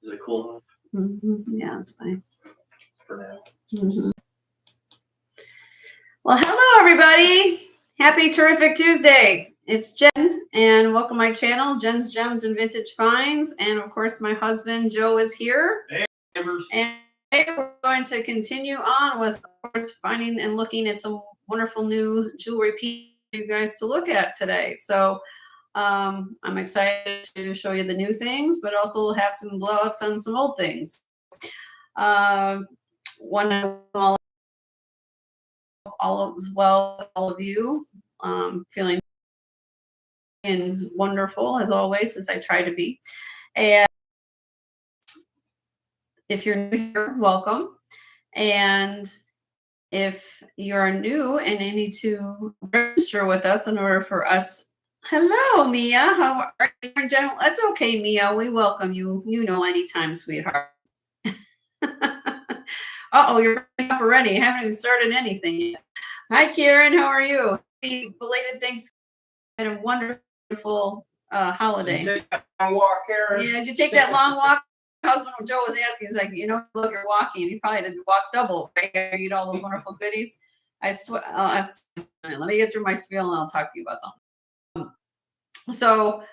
Is it cool enough? Yeah, it's fine for now? Well, hello everybody. Happy terrific Tuesday. It's Jen, and welcome to my channel, Jen's Gems and Vintage Finds. And of course, my husband Joe is here. Hey, neighbors. And today we're going to continue on with, of course, finding and looking at some wonderful new jewelry pieces for you guys to look at today. So I'm excited to show you the new things, but also have some blowouts on some old things. All of you, feeling and wonderful as always, as I try to be. And if you're new here, welcome. And if you're new and you need to register with us in order for us, hello, Mia. How are you? That's okay, Mia. We welcome you. You know, anytime, sweetheart. Uh-oh, you're up already. You haven't even started anything yet. Hi, Karen. How are you? Happy belated Thanksgiving and a wonderful holiday. Did you take that long walk, Karen? Yeah, did you take that long walk? My husband Joe was asking, he's like, look, you're walking. You probably did walk double, right? You eat all those wonderful goodies. I swear. Let me get through my spiel and I'll talk to you about something. So,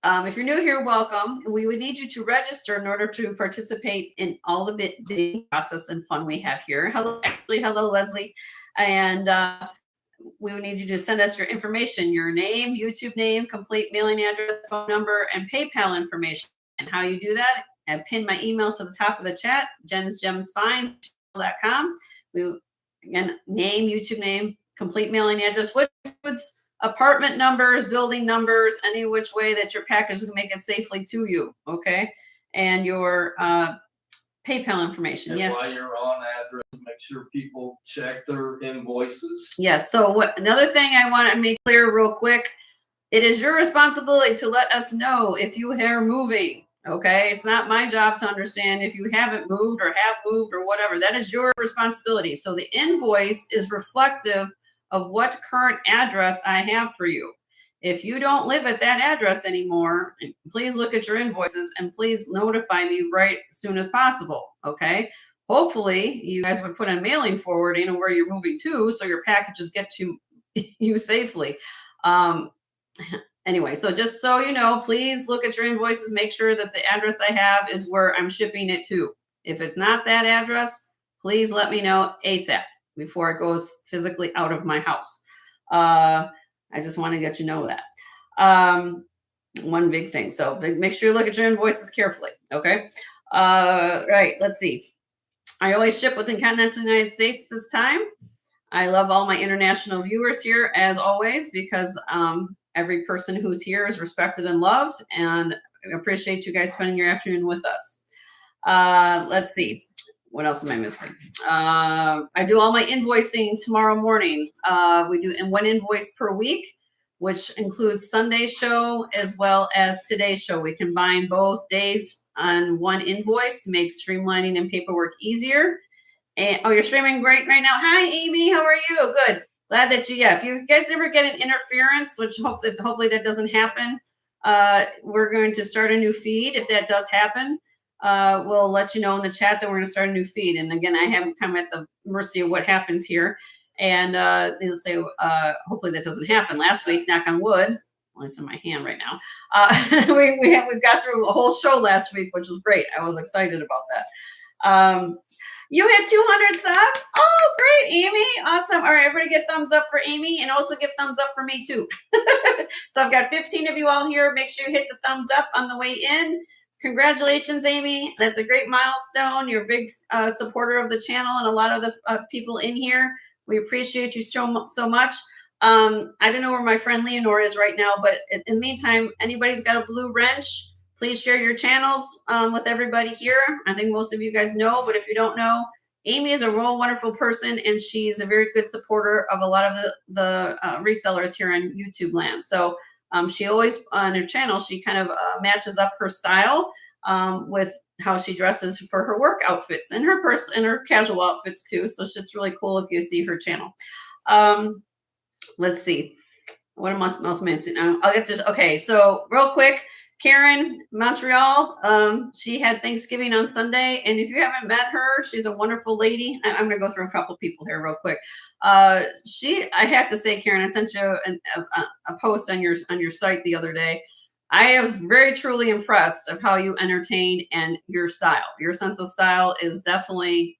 if you're new here, welcome. We would need you to register in order to participate in all the bidding process and fun we have here. Hello, Ashley. Hello, Leslie. And we would need you to send us your information, your name, YouTube name, complete mailing address, phone number, and PayPal information. And how you do that, I pinned my email to the top of the chat, jensgemsfinds.com. Again, name, YouTube name, complete mailing address, which includes apartment numbers, building numbers, any which way that your package can make it safely to you, okay? And your PayPal information. And yes. While you're on address, make sure people check their invoices. Yes. So another thing I want to make clear real quick, it is your responsibility to let us know if you are moving. Okay. It's not my job to understand if you haven't moved or have moved or whatever. That is your responsibility. So the invoice is reflective of what current address I have for you. If you don't live at that address anymore, please look at your invoices and please notify me right as soon as possible. Okay. Hopefully you guys would put a mailing forwarding of where you're moving to, so your packages get to you safely. Anyway, so just so you know, please look at your invoices, make sure that the address I have is where I'm shipping it to. If it's not that address, please let me know ASAP before it goes physically out of my house. I just want to get you know that. One big thing. So make sure you look at your invoices carefully. Okay. Right. Let's see. I always ship within continental United States this time. I love all my international viewers here as always, because every person who's here is respected and loved, and I appreciate you guys spending your afternoon with us. Let's see. What else am I missing? I do all my invoicing tomorrow morning. We do one invoice per week, which includes Sunday's show as well as today's show. We combine both days on one invoice to make streamlining and paperwork easier. And oh, you're streaming great right now. Hi, Amy. How are you? Good. Glad that you. Yeah. If you guys ever get an interference, which hopefully that doesn't happen, we're going to start a new feed. If that does happen, we'll let you know in the chat that we're going to start a new feed. And again, I haven't come at the mercy of what happens here. And they'll say, hopefully that doesn't happen. Last week, knock on wood. Well, it's in my hand right now. We got through a whole show last week, which was great. I was excited about that. You hit 200 subs. Oh, great, Amy. Awesome. All right, everybody get thumbs up for Amy, and also give thumbs up for me too. So I've got 15 of you all here. Make sure you hit the thumbs up on the way in. Congratulations, Amy. That's a great milestone. You're a big supporter of the channel and a lot of the people in here. We appreciate you so much. I don't know where my friend Leonore is right now, but in the meantime, anybody's got a blue wrench, please share your channels with everybody here. I think most of you guys know, but if you don't know, Amy is a real wonderful person, and she's a very good supporter of a lot of the resellers here in YouTube land. So she always, on her channel, she kind of matches up her style with how she dresses for her work outfits and her casual outfits too. So it's really cool if you see her channel. Let's see. What else am I missing? I'll get to, okay. So real quick, Karen, Montreal. She had Thanksgiving on Sunday, and if you haven't met her, she's a wonderful lady. I'm going to go through a couple people here real quick. I have to say, Karen, I sent you a post on your site the other day. I am very truly impressed of how you entertain and your style. Your sense of style is definitely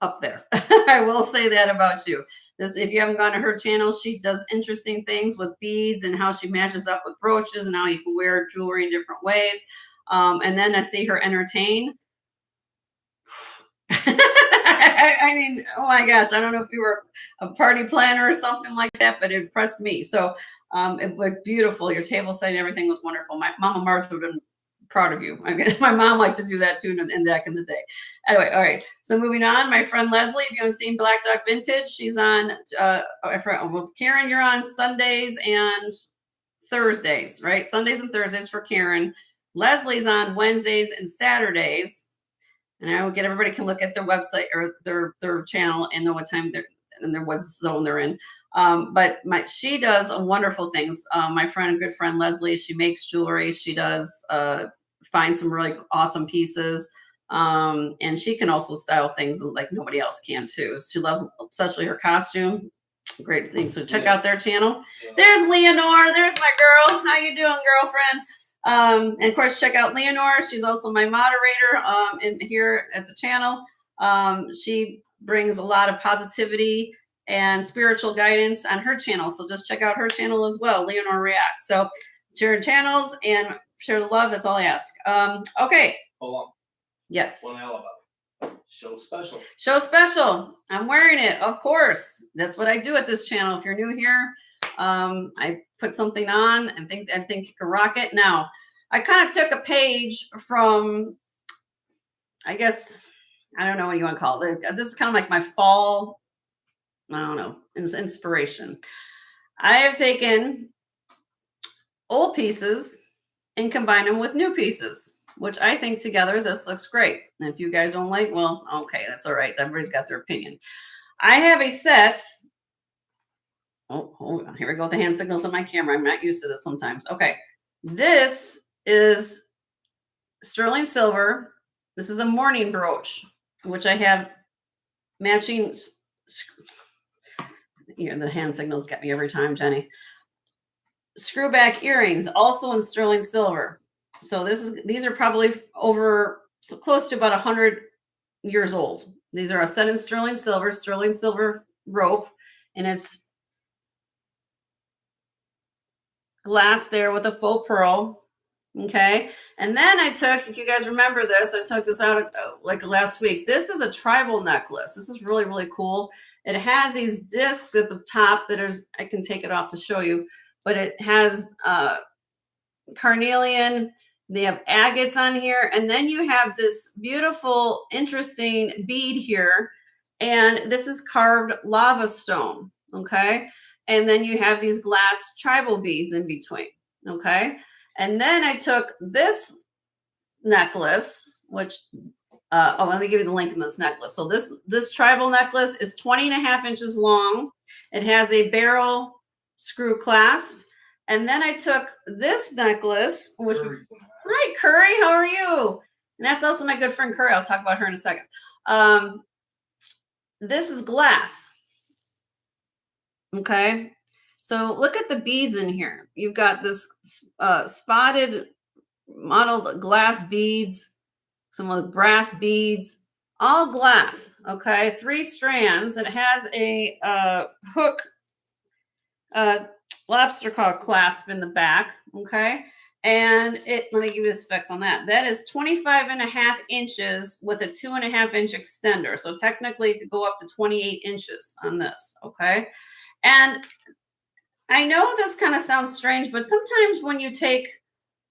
up there. I will say that about you. If you haven't gone to her channel, she does interesting things with beads and how she matches up with brooches and how you can wear jewelry in different ways. And then I see her entertain. I mean, oh my gosh, I don't know if you were a party planner or something like that, but it impressed me. So it looked beautiful. Your table set and everything was wonderful. My Mama Marge would have been proud of you. My mom liked to do that too and back in the day. Anyway, all right. So moving on, my friend Leslie, if you haven't seen Black Dog Vintage, she's on, with Karen, you're on Sundays and Thursdays, right? Sundays and Thursdays for Karen. Leslie's on Wednesdays and Saturdays. And I will get everybody can look at their website or their channel and know what time they're in their what zone they're in. But she does wonderful things. My friend, good friend Leslie, she makes jewelry. She does find some really awesome pieces. And she can also style things like nobody else can too. She loves, especially her costume. Great thing. So check out their channel. Yeah. There's Leonore. There's my girl. How you doing, girlfriend? And of course, check out Leonore. She's also my moderator in here at the channel. She brings a lot of positivity and spiritual guidance on her channel. So just check out her channel as well, Leonore Reacts. So share channels and share the love. That's all I ask. Okay. Hold on. Yes. One alibi. Show special. Show special. I'm wearing it, of course. That's what I do at this channel. If you're new here, I put something on and think you can rock it. Now, I kind of took a page from, I guess, I don't know what you want to call it. This is kind of like my fall, I don't know, inspiration. I have taken old pieces and combined them with new pieces, which I think together this looks great. And if you guys don't like, well, okay, that's all right. Everybody's got their opinion. I have a set. Oh, hold on. Here we go with the hand signals on my camera. I'm not used to this sometimes. Okay. This is sterling silver. This is a morning brooch, which I have matching. The hand signals get me every time, Jenny. Screw back earrings, also in sterling silver. So these are probably close to about 100 years old. These are a set in sterling silver rope, and it's glass there with a faux pearl. Okay. And then I took, if you guys remember this, I took this out like last week. This is a tribal necklace. This is really, really cool. It has these discs at the top that is, I can take it off to show you, but it has carnelian. They have agates on here. And then you have this beautiful, interesting bead here. And this is carved lava stone. Okay. And then you have these glass tribal beads in between. Okay. And then I took this necklace, which, let me give you the link in this necklace. So this tribal necklace is 20.5 inches long. It has a barrel screw clasp. And then I took this necklace, which, hi, Curry, how are you? And that's also my good friend Curry. I'll talk about her in a second. This is glass. Okay. So look at the beads in here. You've got this spotted mottled glass beads, some of the brass beads, all glass. Okay, 3 strands. It has a hook, lobster claw clasp in the back. Okay, and let me give you the specs on that. That is 25.5 inches with a 2.5 inch extender. So technically, it could go up to 28 inches on this. Okay, and I know this kind of sounds strange, but sometimes when you take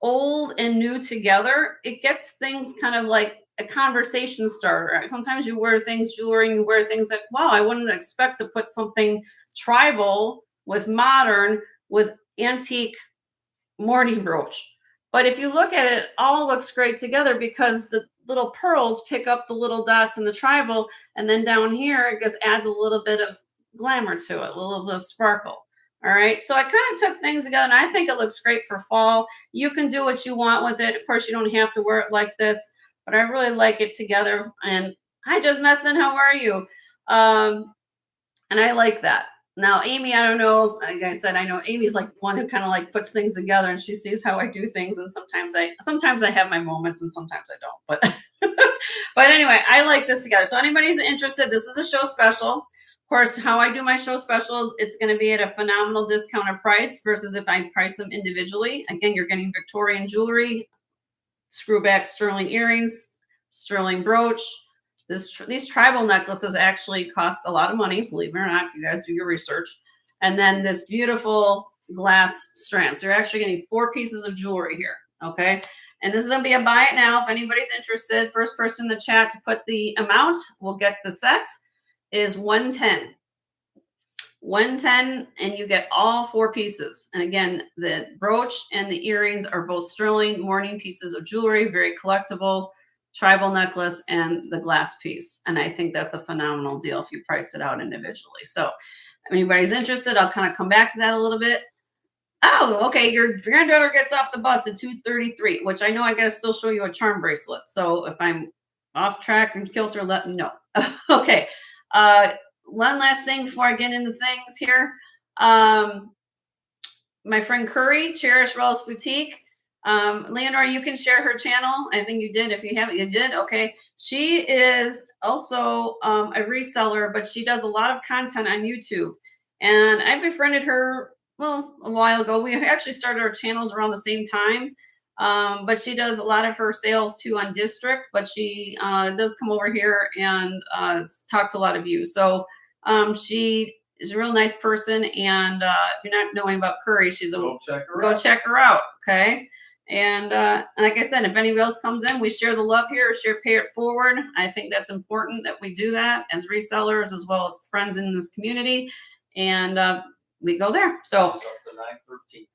old and new together, it gets things kind of like a conversation starter. Sometimes you wear things, jewelry, and you wear things like, wow, I wouldn't expect to put something tribal with modern with antique morning brooch. But if you look at it, it all looks great together because the little pearls pick up the little dots in the tribal. And then down here, it just adds a little bit of glamour to it, a little bit of sparkle. All right, so I kind of took things together, and I think it looks great for fall. You can do what you want with it. Of course, you don't have to wear it like this, but I really like it together. And hi, Just Messin, how are you? And I like that. Now, Amy, I don't know. Like I said, I know Amy's like one who kind of like puts things together, and she sees how I do things. And sometimes I have my moments, and sometimes I don't. But but anyway, I like this together. So anybody's interested, this is a show special. Of course, how I do my show specials, it's going to be at a phenomenal discounted price versus if I price them individually. Again, you're getting Victorian jewelry, screwback sterling earrings, sterling brooch. These tribal necklaces actually cost a lot of money, believe it or not, if you guys do your research. And then this beautiful glass strands. So you're actually getting 4 pieces of jewelry here, okay? And this is going to be a buy it now. If anybody's interested, first person in the chat to put the amount will get the set is 110. 110, and you get all 4 pieces. And again, the brooch and the earrings are both sterling morning pieces of jewelry, very collectible. Tribal necklace and the glass piece. And I think that's a phenomenal deal if you price it out individually. So if anybody's interested, I'll kind of come back to that a little bit. Oh, okay. Your granddaughter gets off the bus at 2:33, which I know I got to still show you a charm bracelet. So if I'm off track and kilter, let me know. Okay. One last thing before I get into things here. My friend Curry, Cherish Rose Boutique. Leonore, you can share her channel. I think you did. If you haven't, you did. Okay. She is also a reseller, but she does a lot of content on YouTube. And I befriended her, well, a while ago. We actually started our channels around the same time. But she does a lot of her sales too on District, but she does come over here and talk to a lot of you. So she is a real nice person. And if you're not knowing about Curry, she's a check her out. Okay. And like I said, if anybody else comes in, we share the love here, pay it forward. I think that's important that we do that as resellers as well as friends in this community. And we go there. So She's up to 913.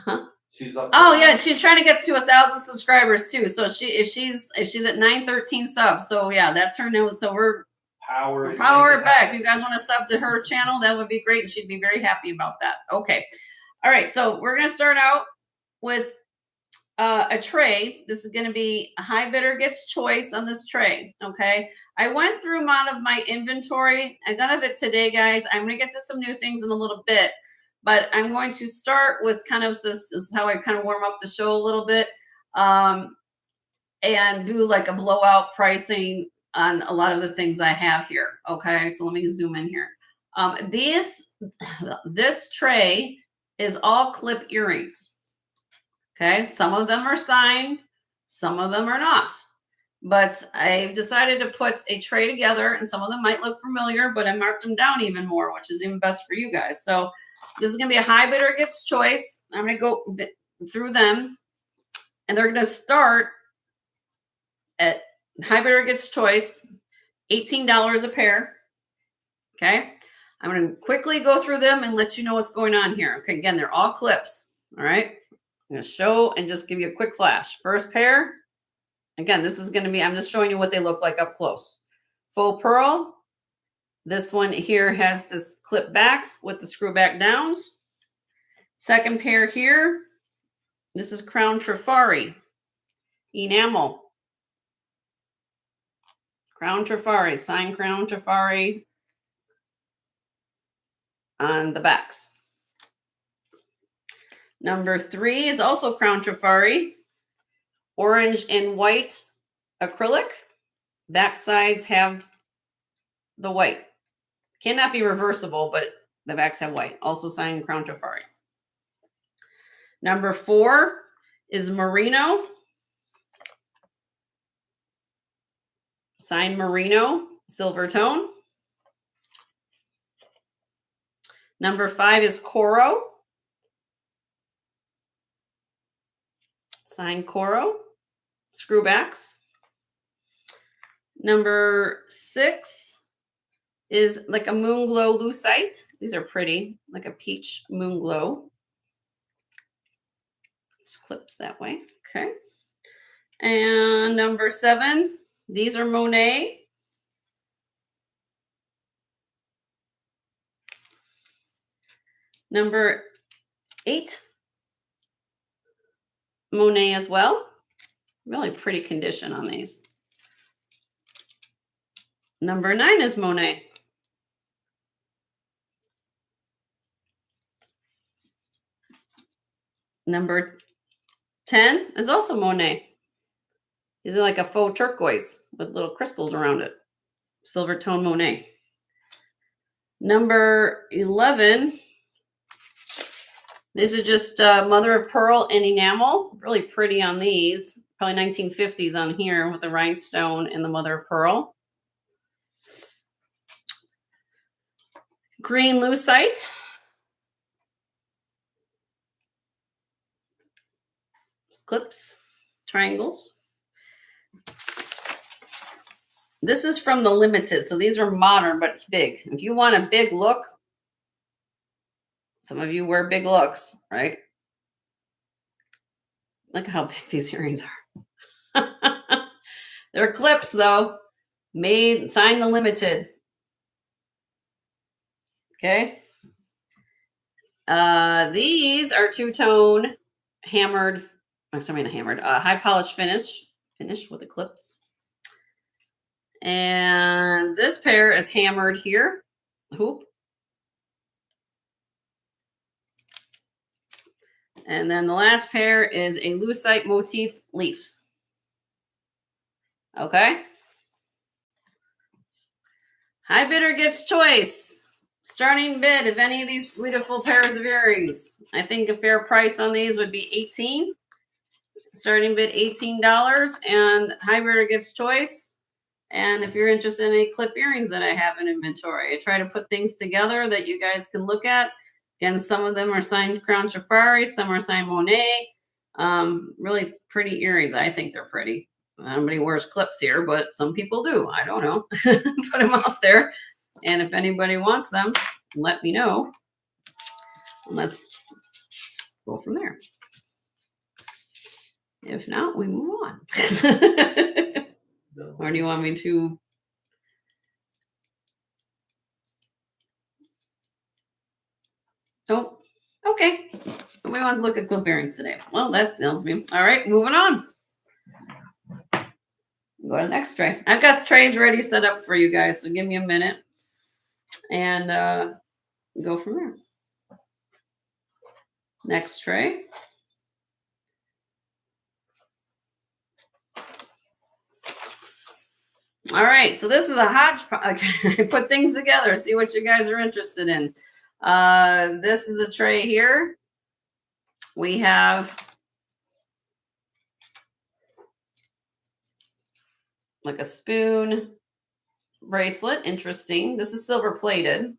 huh? She's up. Oh yeah, she's trying to get to 1,000 subscribers too. So if she's at 913 subs, so yeah, that's her new. So we're power it back. If you guys want to sub to her channel, that would be great. And she'd be very happy about that. Okay. All right. So we're gonna start out with a tray. This is going to be a high bidder gets choice on this tray. Okay. I went through amount of my inventory. I got of it today, guys. I'm going to get to some new things in a little bit, but I'm going to start with kind of this is how I kind of warm up the show a little bit, and do like a blowout pricing on a lot of the things I have here. Okay. So let me zoom in here. This tray is all clip earrings. Okay, some of them are signed, some of them are not. But I decided to put a tray together, and some of them might look familiar, but I marked them down even more, which is even best for you guys. So this is going to be a high bidder gets choice. I'm going to go through them, and they're going to start at high bidder gets choice, $18 a pair. Okay, I'm going to quickly go through them and let you know what's going on here. Okay, again, they're all clips. All right. I'm going to show and just give you a quick flash. First pair. Again, this is going to be, I'm just showing you what they look like up close. Faux pearl. This one here has this clip backs with the screw back downs. Second pair here. This is Crown Trifari. Enamel. Crown Trifari. Signed Crown Trifari on the backs. Number 3 is also Crown Trifari. Orange and white acrylic. Back sides have the white. Cannot be reversible, but the backs have white. Also signed Crown Trifari. Number 4 is Merino. Signed Merino, silver tone. Number 5 is Coro. Signed Coro, screwbacks. Number 6 is like a moon glow lucite. These are pretty, like a peach moon glow. This clips that way. Okay. And number 7, these are Monet. Number 8, Monet as well. Really pretty condition on these. Number 9 is Monet. Number 10 is also Monet. These are like a faux turquoise with little crystals around it. Silver tone Monet. Number 11. These are just mother of pearl and enamel. Really pretty on these. Probably 1950s on here with the rhinestone and the mother of pearl. Green lucite. Clips, triangles. This is from the limited, so these are modern but big. If you want a big look, some of you wear big looks, right? Look how big these earrings are. They're clips though, signed the limited. Okay. These are two-tone hammered, high polish finish with the clips. And this pair is hammered here, hoop. And then the last pair is a lucite motif leaves. Okay. High bidder gets choice. Starting bid of any of these beautiful pairs of earrings. I think a fair price on these would be $18. Starting bid $18, and high bidder gets choice. And if you're interested in any clip earrings that I have in inventory, I try to put things together that you guys can look at. Again, some of them are signed Crown Jafari, some are signed Monet. Really pretty earrings. I think they're pretty. Nobody wears clips here, but some people do. I don't know. Put them out there. And if anybody wants them, let me know. Let's go from there. If not, we move on. Or do you want me to? Oh, okay. We want to look at clip earrings today. Well, that sounds me. All right, moving on. Go to the next tray. I've got the trays ready set up for you guys, so give me a minute and go from there. Next tray. All right, so this is a hodgepodge. Okay, I put things together, see what you guys are interested in. This is a tray here. We have like a spoon bracelet, interesting. This is silver plated.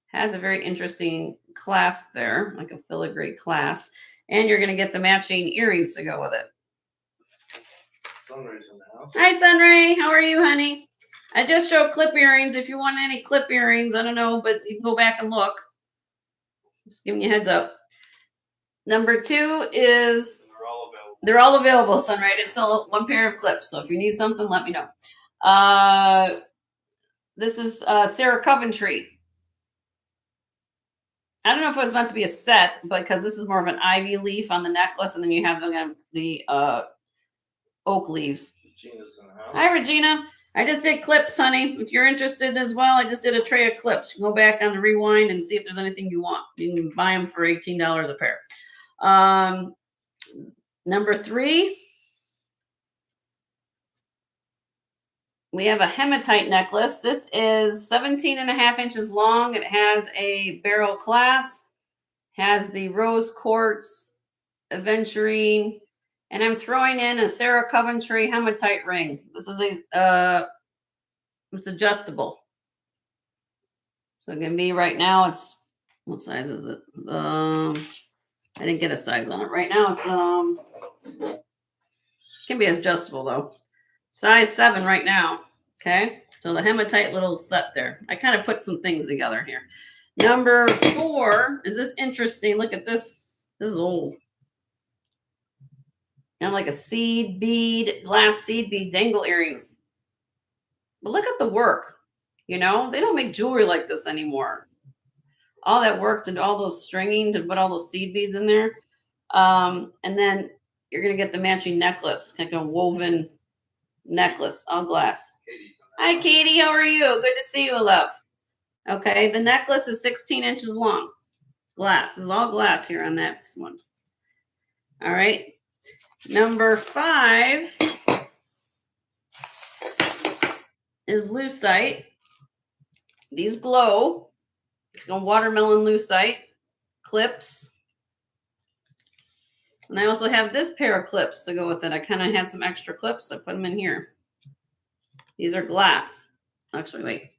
Has a very interesting clasp there, like a filigree clasp. And you're gonna get the matching earrings to go with it. Sunray's in the house. Hi, Sunray. How are you, honey? I just showed clip earrings. If you want any clip earrings, I don't know, but you can go back and look. Just giving you a heads up. Number 2 is they're all available, Sunray. It's still one pair of clips. So if you need something, let me know. This is Sarah Coventry. I don't know if it was meant to be a set, but because this is more of an ivy leaf on the necklace, and then you have the oak leaves. Regina's in the house. Hi, Regina. I just did clips, honey. If you're interested as well, I just did a tray of clips. Go back on the rewind and see if there's anything you want. You can buy them for $18 a pair. Number 3, we have a hematite necklace. This is 17.5 inches long. It has a barrel clasp, has the rose quartz aventurine, and I'm throwing in a Sarah Coventry hematite ring. This is it's adjustable. So it can be right now. It's, what size is it? I didn't get a size on it. Right now it's can be adjustable though. Size 7 right now. Okay. So the hematite little set there. I kind of put some things together here. Number 4, is this interesting? Look at this. This is old. And like a seed bead, glass seed bead dangle earrings. But look at the work. You know, they don't make jewelry like this anymore. all that work to do all those stringing to put all those seed beads in there. And then you're gonna get the matching necklace, like a woven necklace, all glass. Hi, Katie. How are you? Good to see you, love. Okay, the necklace is 16 inches long. Glass. This is all glass here on that one. All right. Number 5 is lucite. These glow. Watermelon lucite clips. And I also have this pair of clips to go with it. I kind of had some extra clips. I put them in here. These are glass. Actually, wait.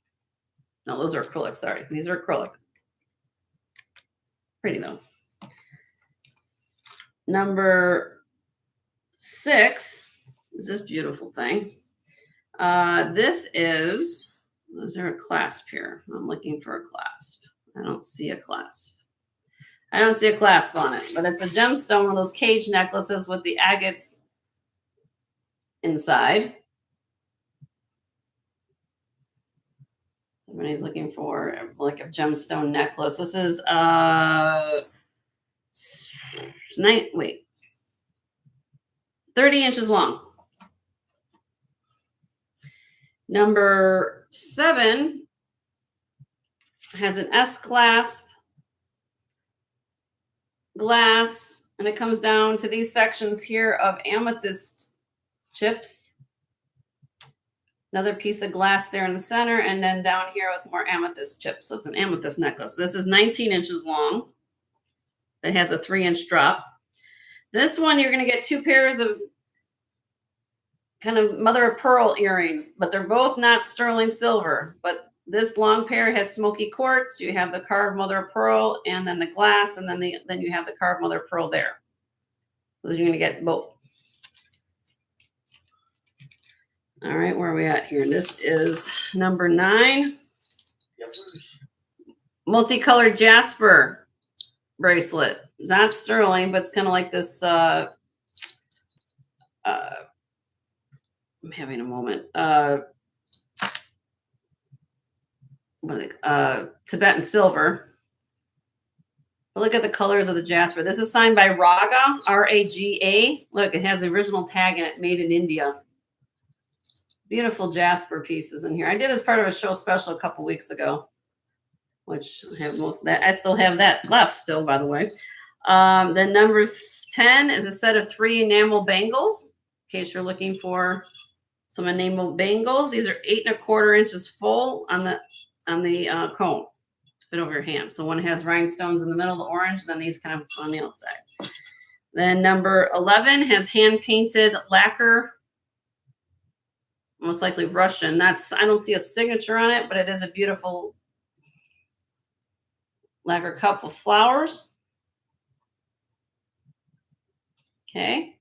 No, those are acrylic. Sorry. These are acrylic. Pretty though. Number 6 is this beautiful thing. Is there a clasp here? I'm looking for a clasp. I don't see a clasp. I don't see a clasp on it, but it's a gemstone, one of those cage necklaces with the agates inside. Somebody's looking for like a gemstone necklace. This is 30 inches long. Number 7 has an S clasp glass, and it comes down to these sections here of amethyst chips. Another piece of glass there in the center, and then down here with more amethyst chips. So it's an amethyst necklace. This is 19 inches long. It has a 3-inch drop. This one, you're going to get 2 pairs of kind of mother of pearl earrings, but they're both not sterling silver. But this long pair has smoky quartz. You have the carved mother of pearl, and then the glass, and then you have the carved mother of pearl there. So you're going to get both. All right, where are we at here? This is number 9. Multicolored jasper bracelet. Not sterling, but it's kind of like this. I'm having a moment. Tibetan silver. But look at the colors of the jasper. This is signed by Raga, R-A-G-A. Look, it has the original tag in it, made in India. Beautiful jasper pieces in here. I did as part of a show special a couple weeks ago, which I have most of that. I still have that left still, by the way. Then number 10 is a set of 3 enamel bangles, in case you're looking for some enamel bangles. These are 8 1/4 inches full on the cone to fit over your hand. So one has rhinestones in the middle, the orange, and then these kind of on the outside. Then number 11 has hand-painted lacquer, most likely Russian. I don't see a signature on it, but it is a beautiful lacquer cup with flowers. Okay.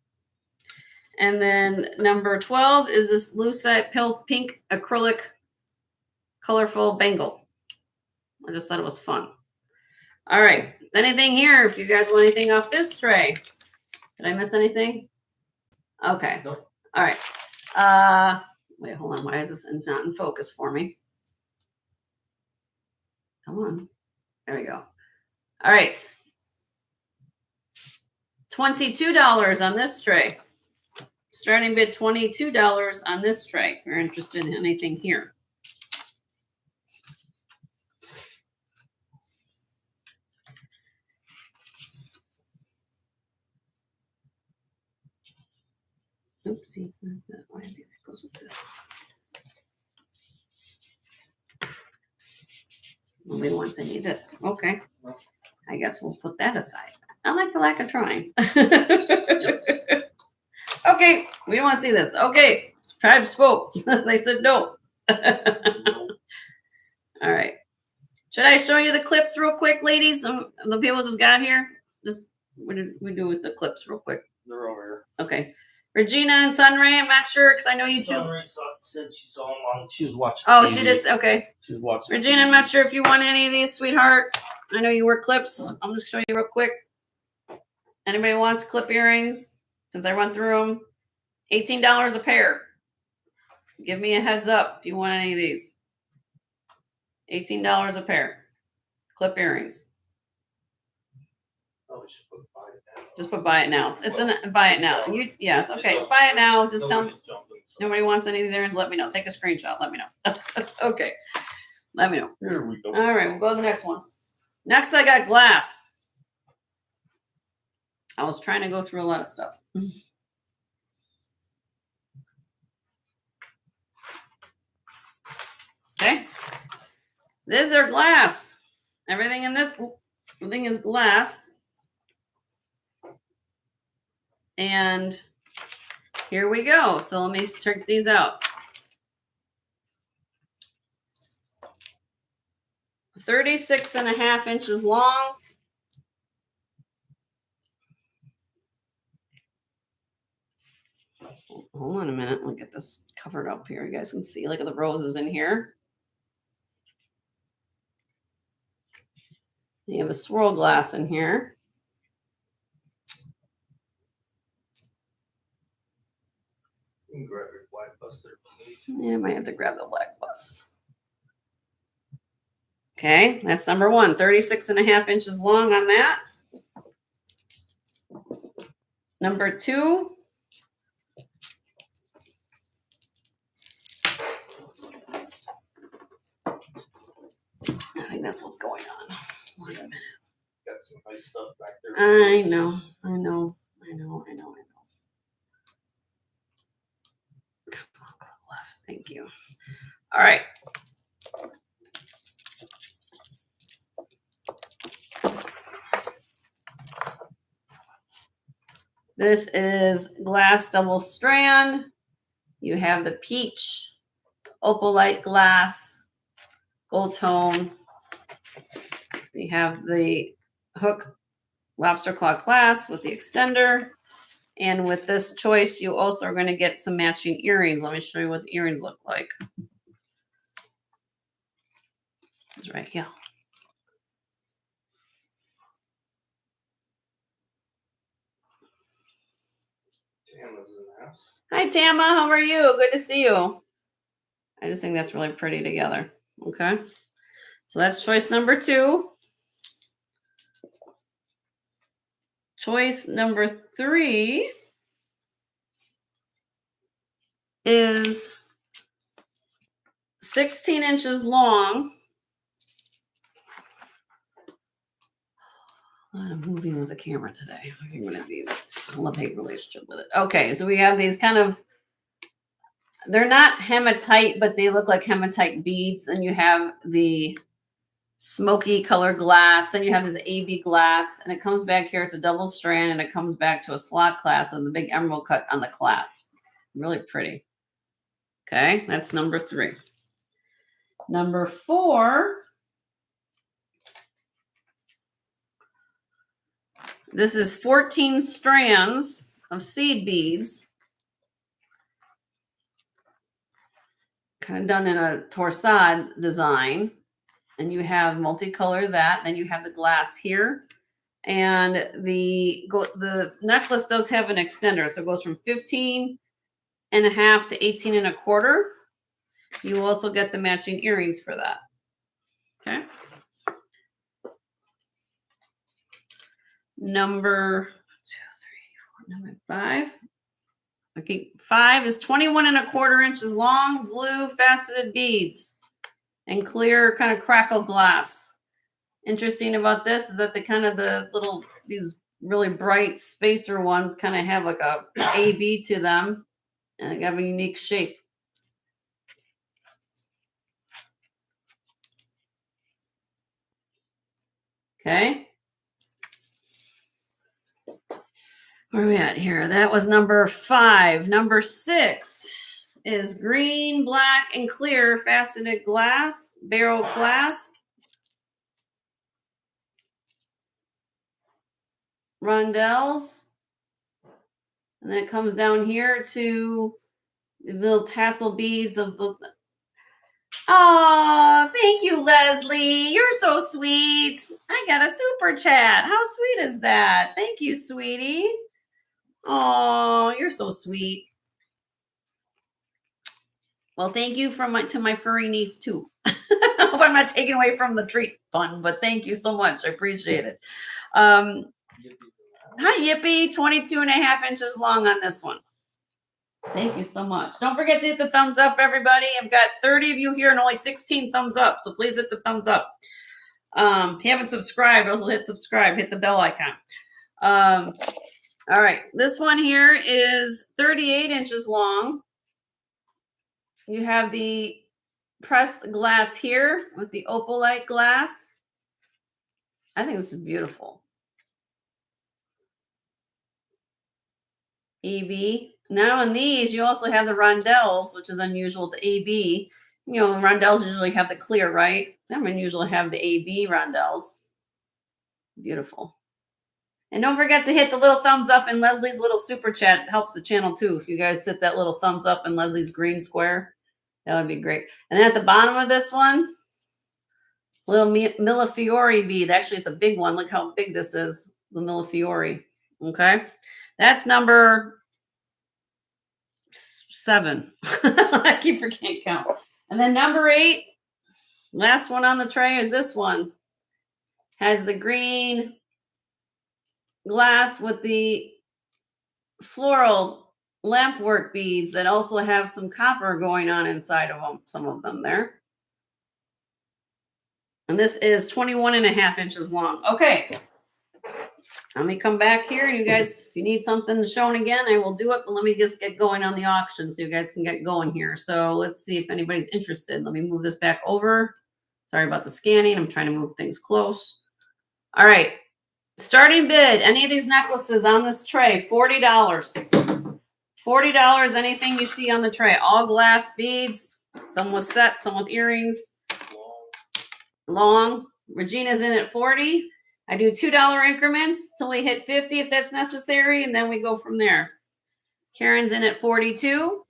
And then number 12 is this lucite pink acrylic colorful bangle. I just thought it was fun. All right. Anything here? If you guys want anything off this tray. Did I miss anything? Okay. Nope. All right. Wait, hold on. Why is this not in focus for me? Come on. There we go. All right. $22 on this tray. Starting bid $22 on this tray if you're interested in anything here. Oopsie. Why maybe that goes with this. Nobody wants any of this. Okay. I guess we'll put that aside. I like the lack of trying. Okay, we don't want to see this. Okay, tribe spoke. They said no. All right. Should I show you the clips real quick, ladies? The people just got here. Just what did we do with the clips real quick? They're over here. Okay. Regina and Sunray, I'm not sure because I know you two. Sunray said she saw them on. She was watching. Oh, TV. she did. Okay. She was watching. Regina, I'm not sure if you want any of these, sweetheart. I know you wear clips. I'm just showing you real quick. Anybody wants clip earrings? Since I run through them, $18 a pair. Give me a heads up if you want any of these. $18 a pair. clip earrings. Probably should put buy it now. Just put buy it now. It's buy it now. Yeah, it's okay. Buy it now. Just tell me. Nobody's jumping, so. Nobody wants any of these earrings. Let me know. Take a screenshot. Let me know. Okay. Let me know. Here we go. All right, we'll go to the next one. Next, I got glass. I was trying to go through a lot of stuff. Okay. These are glass. Everything in this thing is glass. And here we go. So let me check these out. 36.5 inches long. Hold on a minute. Let me get this covered up here. You guys can see. Look at the roses in here. You have a swirl glass in here. You can grab your black bus there, please. Yeah, I might have to grab the black bus. Okay, that's number one. 36.5 inches long on that. Number two. I think that's what's going on. Wait a minute. Got some nice stuff back there. I know. Come on, go left. Thank you. All right. This is glass double strand. You have the peach, opalite glass, gold tone. You have the hook lobster claw clasp with the extender. And with this choice, you also are going to get some matching earrings. Let me show you what the earrings look like. It's right here. Tama's in the house. Hi, Tama. How are you? Good to see you. I just think that's really pretty together. Okay. So that's choice number two. Choice number three is 16 inches long. A lot of moving with the camera today. I think I'm going to be a love-hate relationship with it. Okay, so we have these kind of, they're not hematite, but they look like hematite beads. And you have the smoky color glass. Then you have this AB glass, and it comes back here. It's a double strand, and it comes back to a slot clasp with the big emerald cut on the clasp. Really pretty. Okay, that's number three. Number four. This is 14 strands of seed beads. Kind of done in a torsade design. And you have multicolor that. Then you have the glass here. And the necklace does have an extender. So it goes from 15.5 to 18.25. You also get the matching earrings for that. Okay. Number 5. Okay, 5 is 21.25 inches long, blue faceted beads, and clear kind of crackle glass. Interesting about this is that these really bright spacer ones kind of have like a AB to them, and they have a unique shape. Okay. Where are we at here? That was number 5. Number 6 is green, black, and clear faceted glass, barrel clasp. Rondelles. And then it comes down here to the little tassel beads of the... Oh, thank you, Leslie. You're so sweet. I got a super chat. How sweet is that? Thank you, sweetie. Oh, you're so sweet. Well, thank you to my furry niece too. Hope I'm not taking away from the treat fund, but thank you so much. I appreciate it. Hi, Yippee, 22.5 inches long on this one. Thank you so much. Don't forget to hit the thumbs up, everybody. I've got 30 of you here and only 16 thumbs up, so please hit the thumbs up. If you haven't subscribed, also hit subscribe, hit the bell icon. All right, this one here is 38 inches long. You have the pressed glass here with the opalite glass. I think this is beautiful. EB. Now on these, you also have the rondelles, which is unusual. The AB, you know, rondelles usually have the clear, right? Some usually have the AB rondelles. Beautiful. And don't forget to hit the little thumbs up and Leslie's little super chat. It helps the channel too. If you guys hit that little thumbs up in Leslie's green square, that would be great. And then at the bottom of this one, little Millefiori bead. Actually, it's a big one. Look how big this is, the Millefiori. Okay. That's number 7. I keep forgetting count. And then number 8, last one on the tray is this one. Has the green glass with the floral lampwork beads that also have some copper going on inside of them, some of them there. And this is 21.5 inches long. Okay. Let me come back here, and you guys, if you need something shown again, I will do it, but let me just get going on the auction so you guys can get going here. So let's see if anybody's interested. Let me move this back over. Sorry about the scanning. I'm trying to move things close. All right. Starting bid, any of these necklaces on this tray, $40. $40, anything you see on the tray. All glass beads, some with sets, some with earrings. Long. Regina's in at 40. I do $2 increments till we hit 50 if that's necessary, and then we go from there. Karen's in at 42.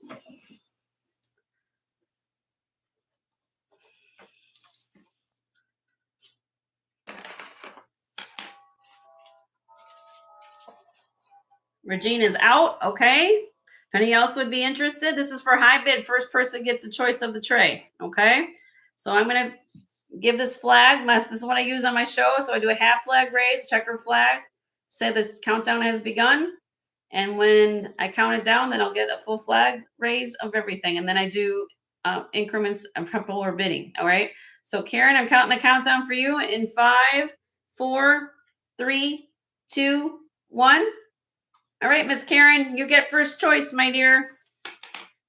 Regina's out. Okay. If any else would be interested, this is for high bid. First person get the choice of the tray. Okay. So I'm going to give this flag. This is what I use on my show. So I do a half flag raise, checker flag, say this countdown has begun. And when I count it down, then I'll get a full flag raise of everything. And then I do increments of people who are bidding. All right. So Karen, I'm counting the countdown for you in 5, 4, 3, 2, 1. All right, Miss Karen, you get first choice, my dear.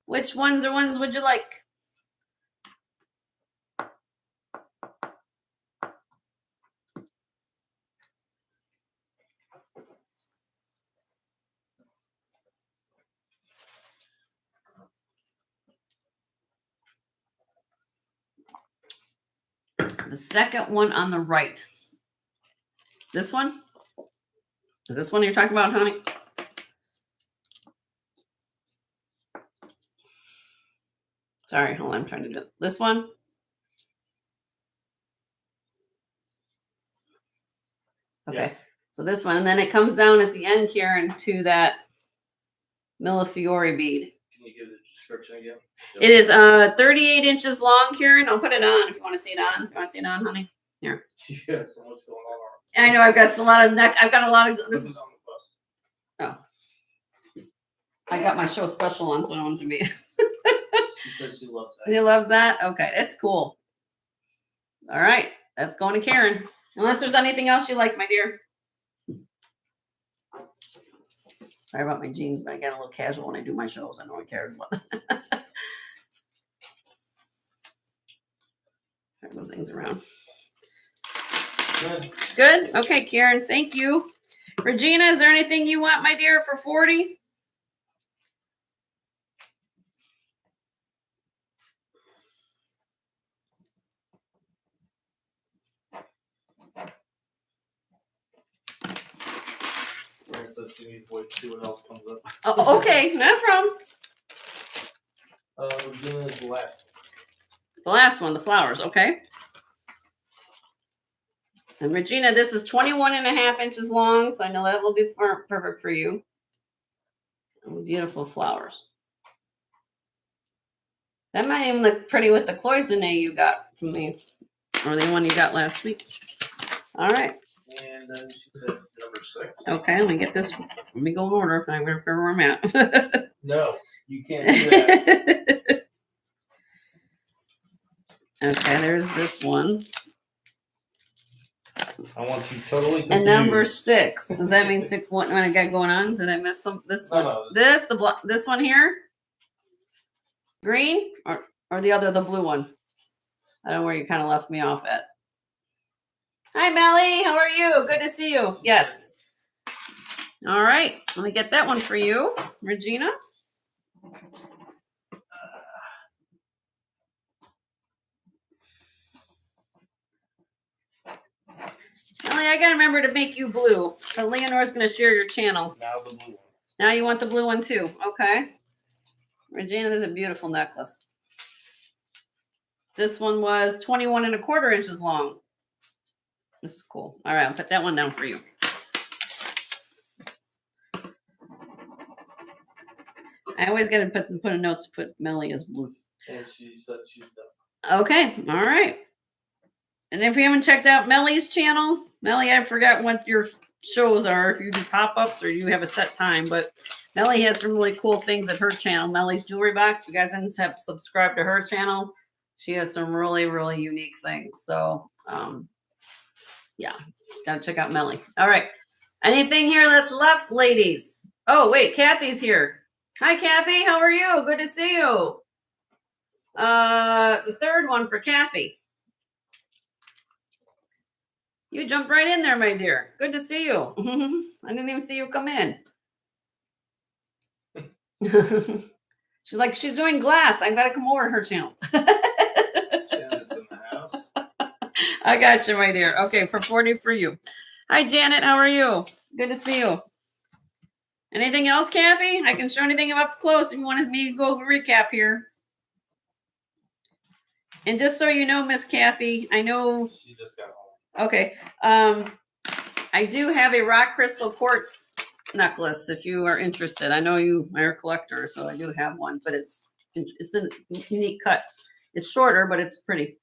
Which ones would you like? The second one on the right. This one? Is this one you're talking about, honey? Sorry, hold on. I'm trying to do it. This one? Okay. Yes. So this one. And then it comes down at the end, Karen, to that Millefiori bead. Can you give the description again? It is 38 inches long, Karen. I'll put it on if you want to see it on. You want to see it on, honey? Here. Yeah, so much going on. I know I've got a lot of neck. I've got a lot of This this. is on the bus. Oh. I got my show special on, so I don't want it to be. She said she loves that. He loves that? Okay, that's cool. All right, that's going to Karen. Unless there's anything else you like, my dear. Sorry about my jeans, but I get a little casual when I do my shows. I know I care. I move things around. Good. Good? Okay, Karen, thank you. Regina, is there anything you want, my dear, for 40? You need to wait to see what else comes up. Oh, okay, no problem. We're doing the last. The last one, the flowers, okay. And Regina, this is 21.5 inches long, so I know that will be perfect for you. Oh, beautiful flowers. That might even look pretty with the cloisonne you got from me. or the one you got last week. All right. And then she said number 6. Okay, let me get this. Let me go in order if I'm where I'm at. No, you can't do that. Okay, there's this one. I want you totally confused. And number 6. Does that mean 6? What I got going on? Did I miss some? This one. No, This one here. Green or the other, the blue one. I don't know where you kind of left me off at. Hi, Melly. How are you? Good to see you. Yes. All right. Let me get that one for you, Regina. Melly, I got to remember to make you blue. But Leonore's going to share your channel. Now the blue one. Now you want the blue one too. Okay. Regina, this is a beautiful necklace. This one was 21 1/4 inches long. This is cool. All right, I'll put that one down for you. I always got to put a note to put Melly as blue. And she said she's done. Okay, all right. And if you haven't checked out Melly's channel, Melly, I forgot what your shows are, if you do pop-ups or you have a set time, but Melly has some really cool things at her channel, Melly's Jewelry Box. If you guys have subscribed to her channel, she has some really, really unique things. So, yeah, gotta check out Melly. All right. Anything here that's left, ladies? Oh, wait, Kathy's here. Hi, Kathy. How are you? Good to see you. The third one for Kathy. You jumped right in there, my dear. Good to see you. I didn't even see you come in. She's like, she's doing glass. I've got to come over to her channel. Janet's in the house. I got you, my dear. Okay, for 40 for you. Hi, Janet. How are you? Good to see you. Anything else, Kathy? I can show anything up close if you want me to go recap here. And just so you know, Miss Kathy, I know. She just got home. Okay. I do have a rock crystal quartz necklace if you are interested. I know you are a collector, so I do have one, but it's a unique cut. It's shorter, but it's pretty.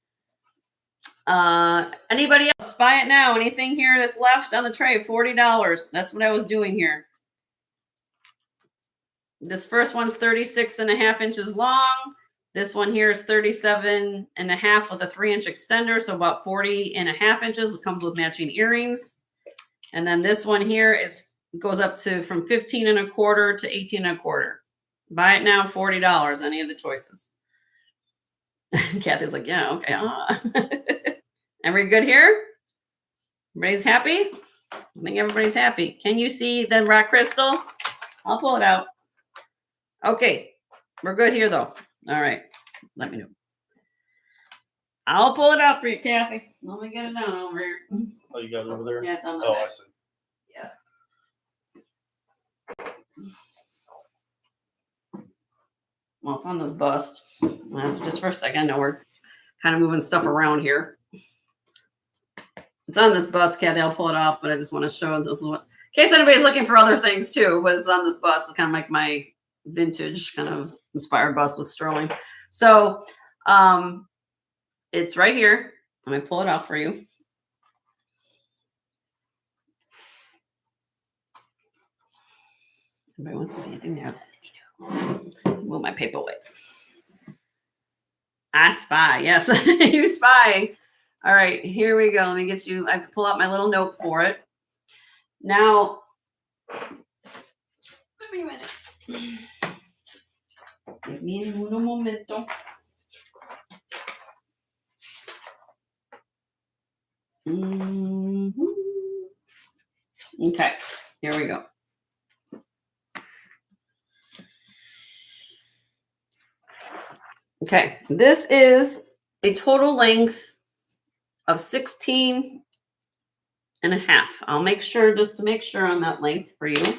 Anybody else? Buy it now. Anything here that's left on the tray, $40. That's what I was doing here. This first one's 36.5 inches long. This one here is 37.5 with a 3-inch extender, so about 40.5 inches. It comes with matching earrings. And then this one here goes up to from 15.25 to 18.25. Buy it now, $40. Any of the choices. Kathy's like, yeah, okay. Everybody good here? Everybody's happy? I think everybody's happy. Can you see the rock crystal? I'll pull it out. Okay, we're good here though. All right, let me know. I'll pull it out for you, Kathy. Let me get it down over here. Oh, you got it over there? Yeah, it's on the Oh, back. I see. Yeah. Well, it's on this bust. Well, just for a second, I know we're kind of moving stuff around here. It's on this bust, Kathy. I'll pull it off, but I just want to show this is what, in case anybody's looking for other things too, but it's on this bust. It's kind of like my vintage kind of inspired bust with sterling. So it's right here. Let me pull it out for you. Everybody wants to see anything there. Move my paperweight. I spy. Yes, you spy. All right, here we go. Let me get you. I have to pull out my little note for it. Now, give me a minute. Give me un momento. Okay, here we go. Okay, this is a total length of 16.5. I'll make sure, just to make sure on that length for you.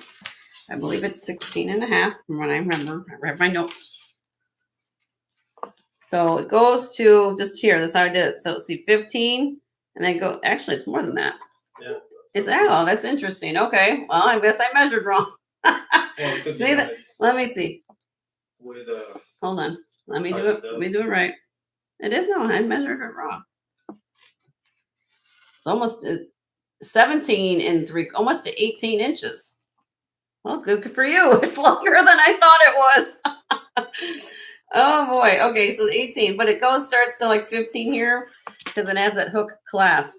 I believe it's 16.5 from what I remember. I read my notes. So it goes to just here. This is how I did it. So see 15 and then go, actually it's more than that. Yeah. It's, oh, that's interesting. Okay. Well, I guess I measured wrong. Well, See that? Let me see. With Hold on. Let me do it. Let me do it right. It is no, I measured it wrong. It's almost 17 and 3, almost to 18 inches. Well, good for you. It's longer than I thought it was. Oh boy. Okay, so 18, but it starts to like 15 here because it has that hook clasp.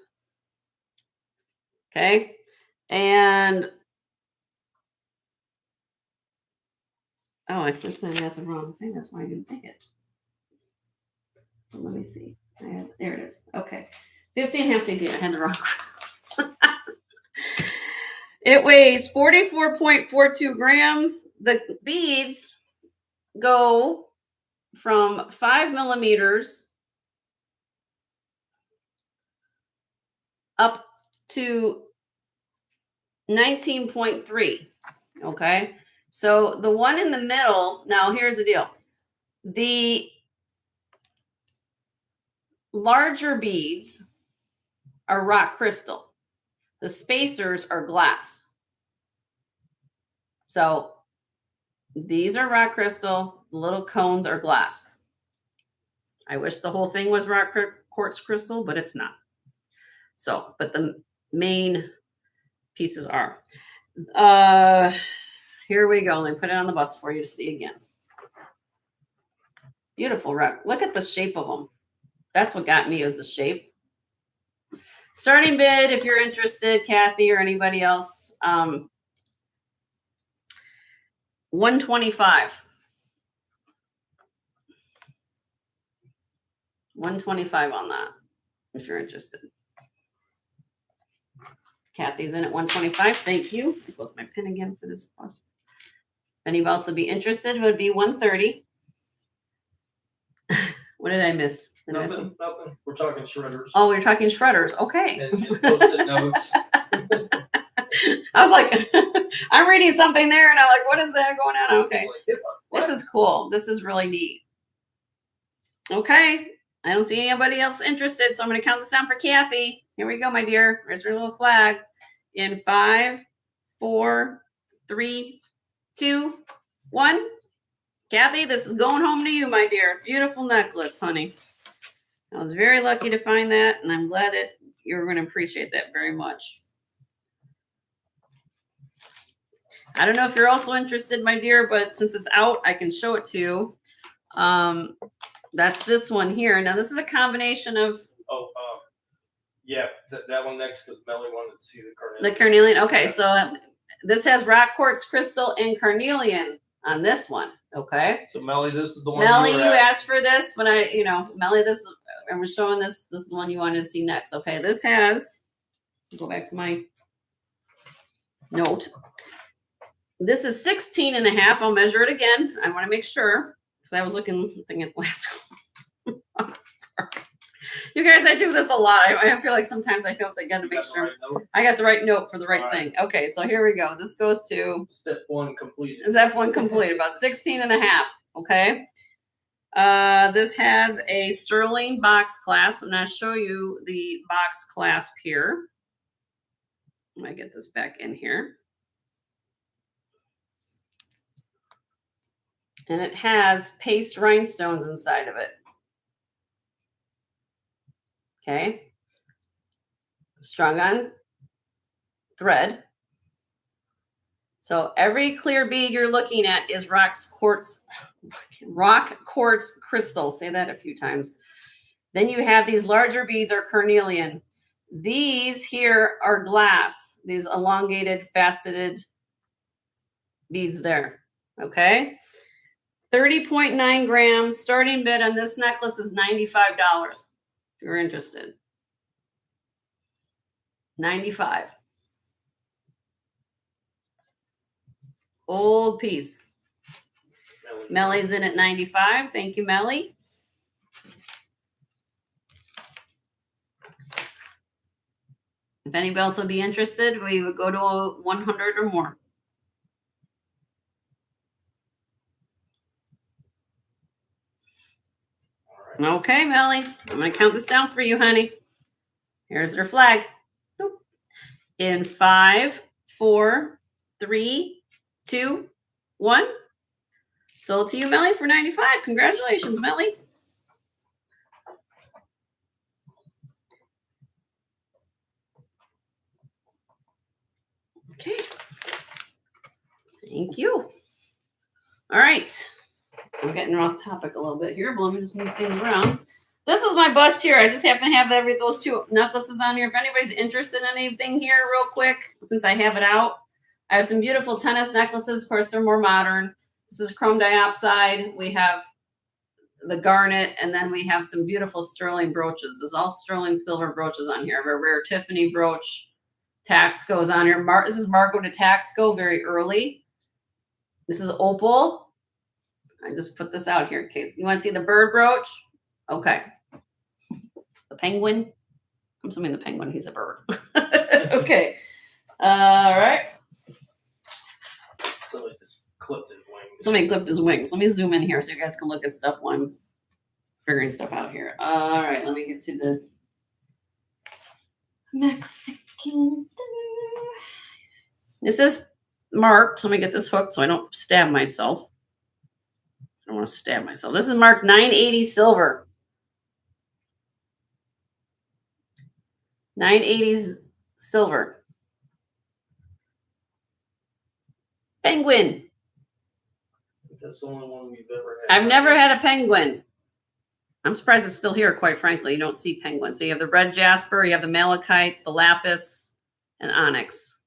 Okay. And oh, I think I got the wrong thing. That's why I didn't pick it. Let me see. There it is. Okay. 15 and a half cc. I had the wrong. It weighs 44.42 grams. The beads go from 5 millimeters up to 19.3. Okay. So the one in the middle, now here's the deal. The larger beads are rock crystal. The spacers are glass. So these are rock crystal. The little cones are glass. I wish the whole thing was rock quartz crystal, but it's not. So, but the main pieces are. Here we go. Let me put it on the bus for you to see again. Beautiful rock. Look at the shape of them. That's what got me, was the shape. Starting bid, if you're interested, Kathy or anybody else, 125. 125 on that, if you're interested. Kathy's in at 125. Thank you. There goes my pen again for this plus. If anybody else would be interested, it would be 130. What did I miss? Nothing. We're talking shredders. Oh, we're talking shredders. Okay. And just Post-it notes. I was like, I'm reading something there, and I'm like, what is that going on? Okay. This is cool. This is really neat. Okay. I don't see anybody else interested, so I'm going to count this down for Kathy. Here we go, my dear. There's your little flag. In 5, 4, 3, 2, 1. Kathy, this is going home to you, my dear. Beautiful necklace, honey. I was very lucky to find that, and I'm glad that you're going to appreciate that very much. I don't know if you're also interested, my dear, but since it's out, I can show it to you. That's this one here. Now, this is a combination of... Yeah, that one next, because Melly wanted to see the carnelian. The carnelian. Okay, so this has rock quartz crystal and carnelian on this one. Okay. So Melly, this is the one. Melly, you asked for this when Melly, this, and we're showing this. This is the one you wanted to see next. Okay, this has. Go back to my note. This is 16 and a half. I'll measure it again. I want to make sure because I was thinking at last. You guys, I do this a lot. I feel like sometimes I feel like I got to make sure I got the right note for the right thing. Okay, so here we go. This goes to step 1 completed. Step 1 complete, about 16 and a half. Okay. This has a sterling box clasp. I'm going to show you the box clasp here. Let me get this back in here. And it has paste rhinestones inside of it. Okay. Strung on thread. So every clear bead you're looking at is rock quartz crystal. Say that a few times. Then you have these larger beads are carnelian. These here are glass. These elongated, faceted beads there. Okay. 30.9 grams. Starting bid on this necklace is $95. If you're interested. 95. Old piece. Melly's in at 95. Thank you, Melly. If anybody else would be interested, we would go to 100 or more. Okay, Melly. I'm going to count this down for you, honey. Here's your flag. In 5, 4, 3, 2, 1. Sold to you, Melly, for 95. Congratulations, Melly. Okay. Thank you. All right. We're getting off topic a little bit here, but let me just move things around. This is my bust here. I just happen to have those two necklaces on here. If anybody's interested in anything here real quick, since I have it out, I have some beautiful tennis necklaces. Of course, they're more modern. This is chrome dioxide. We have the garnet, and then we have some beautiful sterling brooches. This is all sterling silver brooches on here. I have a rare Tiffany brooch. Taxco's on here. This is Margot de Taxco, very early. This is opal. I just put this out here in case you want to see the bird brooch. Okay. The penguin. I'm assuming the penguin, he's a bird. Okay. All right. Somebody just clipped his wings. Somebody clipped his wings. Let me zoom in here so you guys can look at stuff while I'm figuring stuff out here. All right. Let me get to the Mexican. This is marked. So let me get this hooked so I don't stab myself. I don't want to stab myself. This is marked 980 silver. 980s silver. Penguin. That's the only one we've ever had. I've never had a penguin. I'm surprised it's still here, quite frankly. You don't see penguins. So you have the red jasper, you have the malachite, the lapis, and onyx.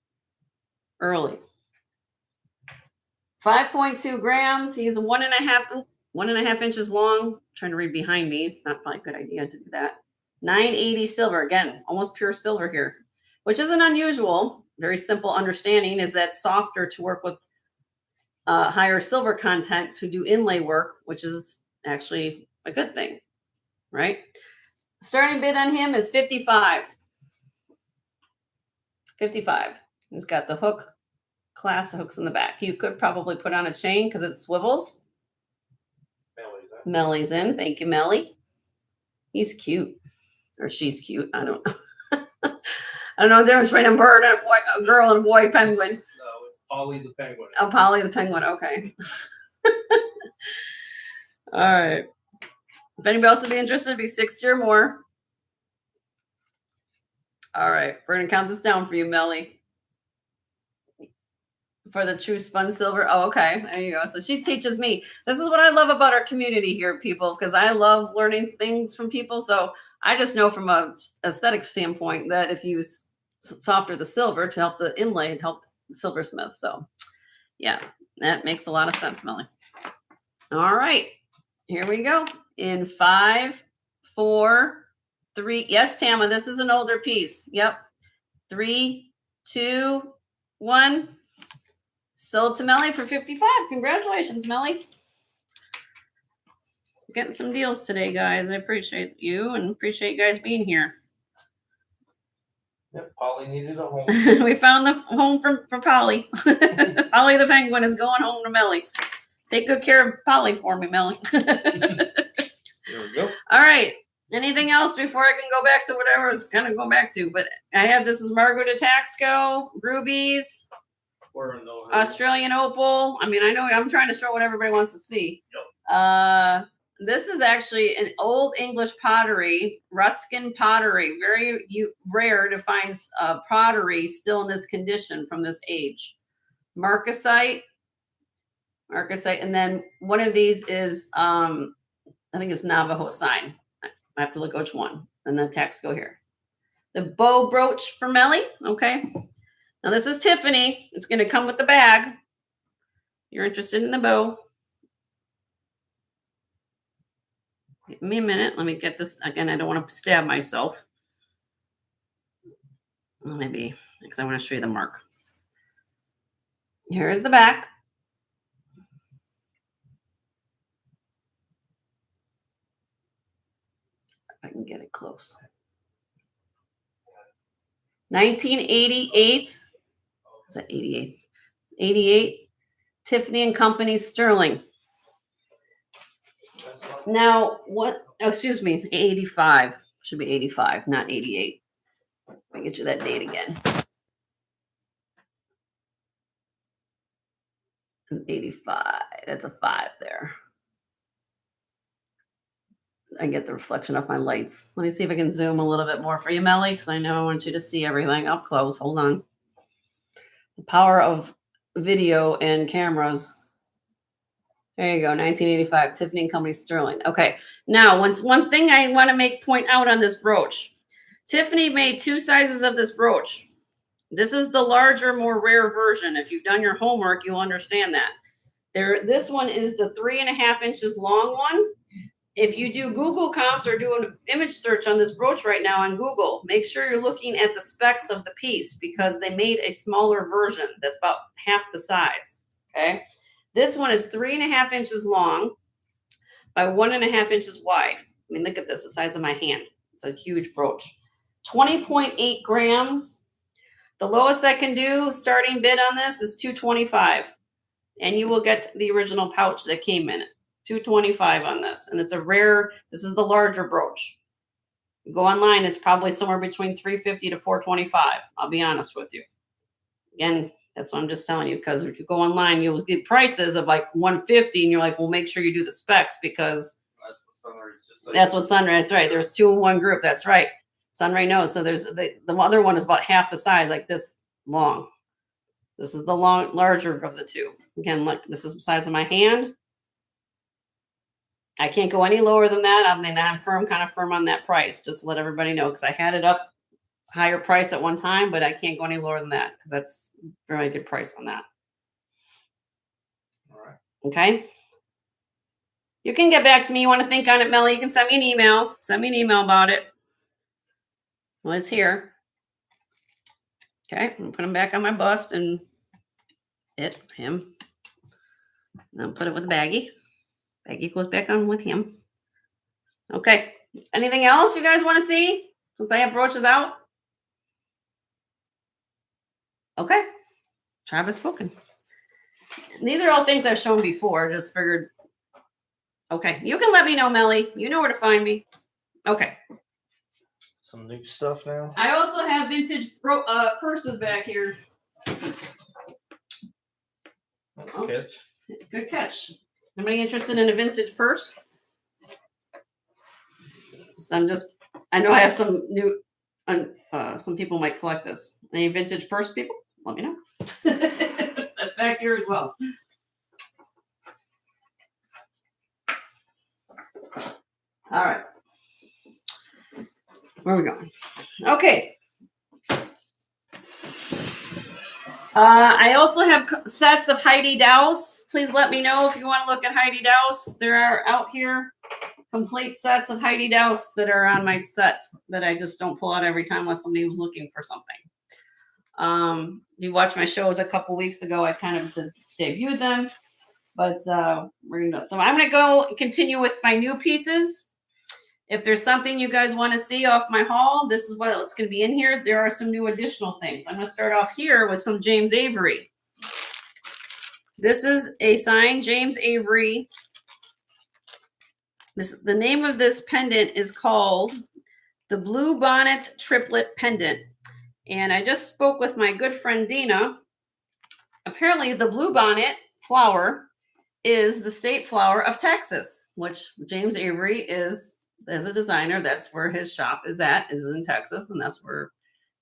Early. 5.2 grams. He's 1.5 inches long. I'm trying to read behind me. It's not probably a good idea to do that. 980 silver. Again, almost pure silver here, which isn't unusual. Very simple understanding is that softer to work with higher silver content to do inlay work, which is actually a good thing, right? Starting bid on him is 55. 55. He's got the hook, class hooks in the back. You could probably put on a chain because it swivels. Melly's in. Thank you, Melly. He's cute. Or she's cute. I don't know. I don't know the difference between a bird and a girl and a boy penguin. No, it's Polly the penguin. Oh, Polly the penguin. Okay. All right. If anybody else would be interested, it'd be 60 or more. All right. We're going to count this down for you, Melly. For the true spun silver. Oh, okay. There you go. So she teaches me. This is what I love about our community here, people, because I love learning things from people. So I just know from a aesthetic standpoint that if you softer the silver to help the inlay and help the silversmith. So yeah, that makes a lot of sense, Melly. All right. Here we go. In 5, 4, 3. Yes, Tama, this is an older piece. Yep. 3, 2, 1. Sold to Melly for 55. Congratulations, Melly. Getting some deals today, guys. I appreciate you and appreciate you guys being here. Yep, Polly needed a home. We found the home for Polly. Polly the penguin is going home to Melly. Take good care of Polly for me, Melly. There we go. All right. Anything else before I can go back to whatever I was going to go back to? But I have this is Margot de Taxco, rubies, We're in no hurry. Australian opal. I mean, I know I'm trying to show what everybody wants to see. Yep. This is actually an old English pottery, Ruskin pottery. Very rare to find pottery still in this condition from this age. Marcasite, and then one of these is I think it's Navajo sign. I have to look which one, and then text go here. The bow brooch for Melly. Okay. Now this is Tiffany. It's going to come with the bag. You're interested in the bow. Give me a minute. Let me get this. Again, I don't want to stab myself. Well, maybe because I want to show you the mark. Here is the back. If I can get it close. 1988. Is that 88? 88. Tiffany and Company Sterling. Now, what? Oh, excuse me, 85. Should be 85, not 88. Let me get you that date again. 85. That's a 5 there. I get the reflection off my lights. Let me see if I can zoom a little bit more for you, Melly, because I know I want you to see everything up close. Hold on. The power of video and cameras. There you go, 1985, Tiffany and Company Sterling. Okay, now one thing I want to point out on this brooch. Tiffany made 2 sizes of this brooch. This is the larger, more rare version. If you've done your homework, you'll understand that. This one is the 3.5 inches long one. If you do Google comps or do an image search on this brooch right now on Google, make sure you're looking at the specs of the piece because they made a smaller version that's about half the size. Okay. This one is 3.5 inches long by 1.5 inches wide. I mean, look at this, the size of my hand. It's a huge brooch. 20.8 grams. The lowest I can do starting bid on this is $225. And you will get the original pouch that came in it. $225 on this. And it's a rare, this is the larger brooch. You go online, it's probably somewhere between $350 to $425. I'll be honest with you. Again, that's what I'm just telling you, because if you go online, you'll get prices of like $150, and you're like, well, make sure you do the specs because that's what Sunray, that's right. There's 2 in one group. That's right. Sunray knows. So there's the other one is about half the size, like this long. This is the larger of the 2. Again, look, this is the size of my hand. I can't go any lower than that. I mean, I'm kind of firm on that price, just to let everybody know, because I had it up higher price at one time, but I can't go any lower than that because that's a very good price on that. All right. Okay. You can get back to me. You want to think on it, Melly? You can send me an email. Send me an email about it. Well, it's here. Okay. I'm going to put him back on my bust and him. And I'll put it with the baggie. Baggie goes back on with him. Okay. Anything else you guys want to see since I have brooches out? Okay. Travis spoken. These are all things I've shown before. Just figured. Okay. You can let me know, Melly. You know where to find me. Okay. Some new stuff now. I also have vintage purses back here. Nice catch. Good catch. Anybody interested in a vintage purse? So I know I have some new, some people might collect this. Any vintage purse people? Let me know. That's back here as well. All right. Where are we going? Okay. I also have sets of Heidi Douse. Please let me know if you want to look at Heidi Douse. There are out here complete sets of Heidi Douse that are on my set that I just don't pull out every time unless somebody was looking for something. If you watched my shows a couple weeks ago, I kind of debuted them. But we're gonna. So I'm gonna go continue with my new pieces. If there's something you guys want to see off my haul, this is what's going to be in here. There are some new additional things. I'm going to start off here with some James Avery. This is a signed James Avery. The name of this pendant is called the Blue Bonnet Triplet Pendant. And I just spoke with my good friend Dina. Apparently the blue bonnet flower is the state flower of Texas, which James Avery is. As a designer, that's where his shop is in Texas, and that's where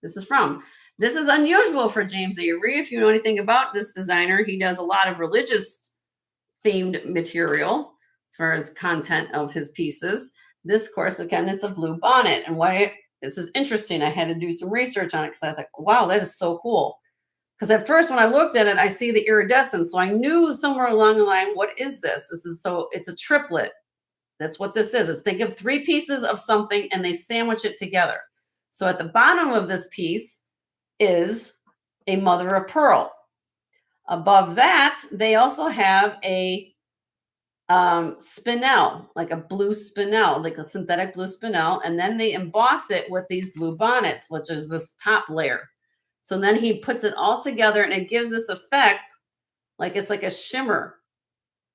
this is from. This is unusual for James Avery. If you know anything about this designer, he does a lot of religious themed material as far as content of his pieces. This, of course, again, it's a blue bonnet. And why this is interesting, I had to do some research on it because I was like, wow, that is so cool. Because at first when I looked at it, I see the iridescence. So I knew somewhere along the line, what is this? It's a triplet. That's what this is. Think of 3 pieces of something and they sandwich it together. So at the bottom of this piece is a mother of pearl. Above that, they also have a spinel, like a blue spinel, like a synthetic blue spinel. And then they emboss it with these blue bonnets, which is this top layer. So then he puts it all together and it gives this effect like it's like a shimmer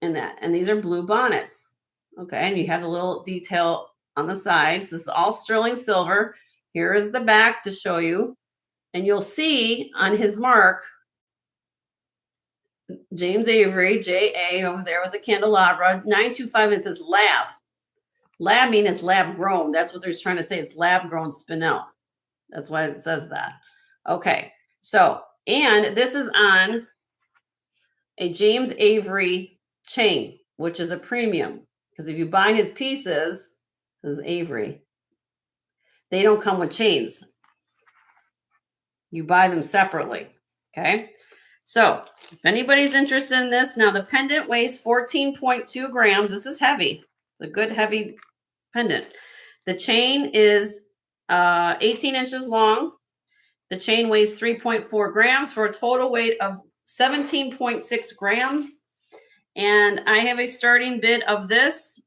in that. And these are blue bonnets. Okay, and you have a little detail on the sides. This is all sterling silver. Here is the back to show you. And you'll see on his mark, James Avery, J.A. over there with the candelabra, 925, it says lab. Lab means it's lab grown. That's what they're trying to say. It's lab grown spinel. That's why it says that. Okay, so And this is on a James Avery chain, which is a premium. Because if you buy his pieces, this is Avery, they don't come with chains. You buy them separately. Okay. So if anybody's interested in this, now the pendant weighs 14.2 grams. This is heavy. It's a good heavy pendant. The chain is 18 inches long. The chain weighs 3.4 grams for a total weight of 17.6 grams. And I have a starting bid of this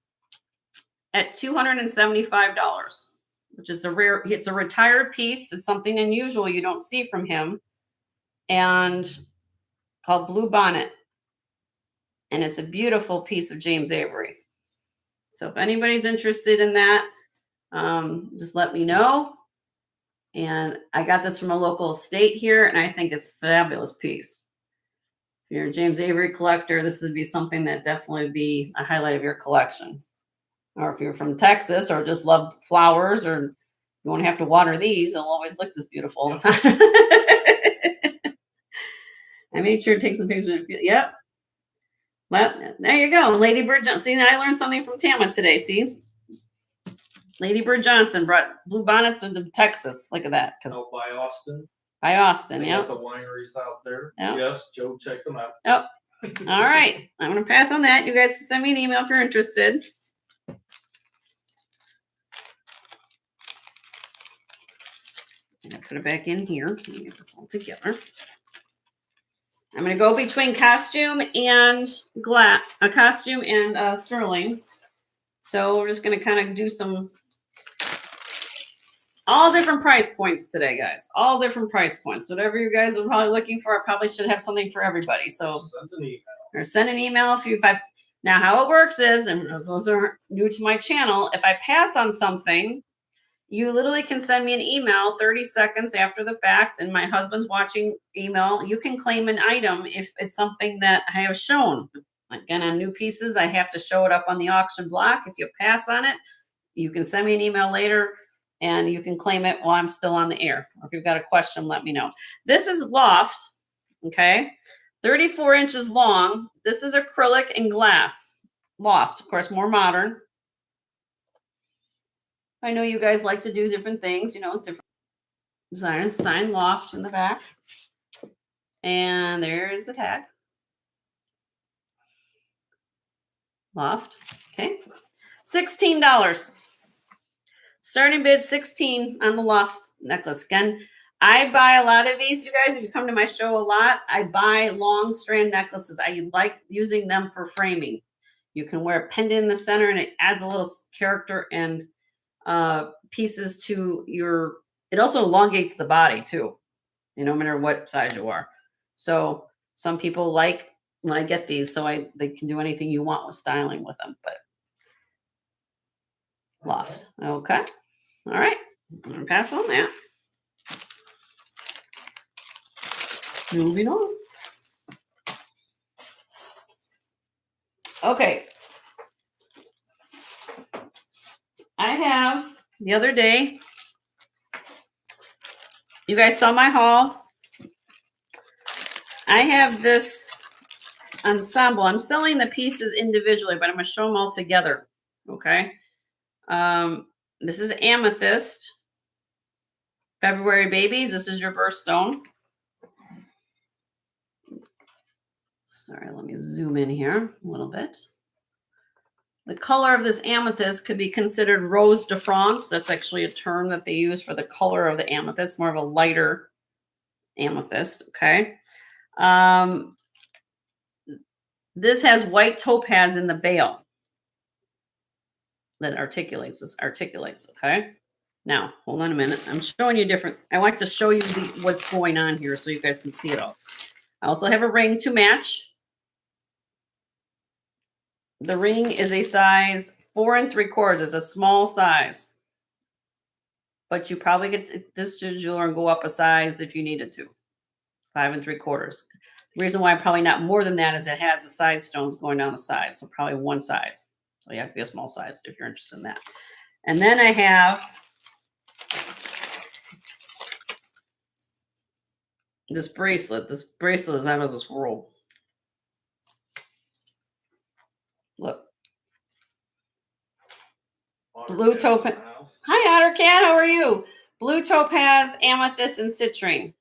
at $275, which is it's a retired piece. It's something unusual you don't see from him, and called Blue Bonnet. And it's a beautiful piece of James Avery. So if anybody's interested in that, just let me know. And I got this from a local estate here, and I think it's a fabulous piece. If you're a James Avery collector, this would be something that definitely would be a highlight of your collection. Or if you're from Texas or just love flowers, or you won't have to water these, they'll always look this beautiful all the time. I made sure to take some pictures. Yep. Well, there you go. Lady Bird Johnson. See, I learned something from Tama today. See? Lady Bird Johnson brought blue bonnets into Texas. Look at that. Out by Austin. By Austin, They yep. got the wineries out there. Yep. Yes, Joe, check them out. Yep. All right. I'm going to pass on that. You guys can send me an email if you're interested. I'm going to put it back in here. Let me get this all together. I'm going to go between costume and costume and sterling. So we're just going to kind of do some all different price points today, guys. All different price points. Whatever you guys are probably looking for, I probably should have something for everybody. So Send an email. or send an email now how it works is, and if those are new to my channel, if I pass on something, you literally can send me an email 30 seconds after the fact, and my husband's watching email. You can claim an item if it's something that I have shown. Again, on new pieces, I have to show it up on the auction block. If you pass on it, you can send me an email later and you can claim it while I'm still on the air. Or if you've got a question, let me know. This is loft, okay? 34 inches long. This is acrylic and glass. Loft, of course, more modern. I know you guys like to do different things, different designers. Sign Loft in the back. And there's the tag. Loft. Okay. $16. Starting bid $16 on the Loft necklace. Again, I buy a lot of these, you guys. If you come to my show a lot, I buy long strand necklaces. I like using them for framing. You can wear a pendant in the center, and it adds a little character and pieces to your, it also elongates the body too, no matter what size you are. So some people like when I get these, so they can do anything you want with styling with them, but Loft. Okay. All right. I'm gonna pass on that. Moving on. Okay. I have the other day, you guys saw my haul. I have this ensemble. I'm selling the pieces individually, but I'm going to show them all together. Okay. This is amethyst. February babies. This is your birthstone. Sorry, let me zoom in here a little bit. The color of this amethyst could be considered rose de France. That's actually a term that they use for the color of the amethyst, more of a lighter amethyst. Okay. This has white topaz in the bail that articulates. Okay. Now, hold on a minute. I'm showing you different. I like to show you what's going on here so you guys can see it all. I also have a ring to match. The ring is a size 4 3/4. It's a small size. But you probably get this jeweler and go up a size if you needed to. 5 3/4. The reason why probably not more than that is it has the side stones going down the side. So probably one size. So you have to be a small size if you're interested in that. And then I have This bracelet is out of this world. Look. Blue topaz. Hi, Otter Cat. How are you? Blue topaz, amethyst, and citrine.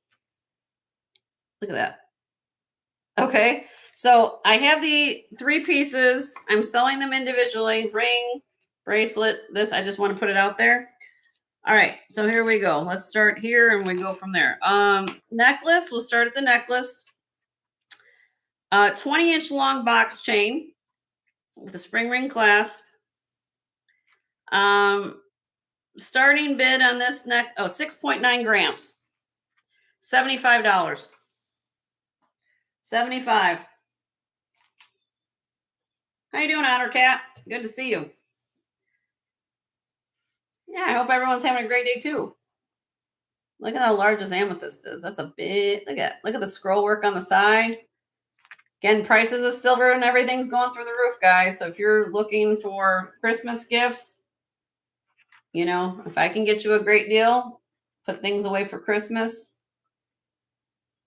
Look at that. Okay. So I have the 3 pieces. I'm selling them individually. Ring, bracelet, this. I just want to put it out there. All right. So here we go. Let's start here and we go from there. Necklace. We'll start at the necklace. 20-inch long box chain with a spring ring clasp. Starting bid on this 6.9 grams. $75. 75. How you doing, Otter Cat? Good to see you. Yeah, I hope everyone's having a great day too. Look at how large this amethyst is. That's a big, look at the scroll work on the side. Again, prices of silver and everything's going through the roof, guys. So if you're looking for Christmas gifts, you know, if I can get you a great deal, put things away for Christmas,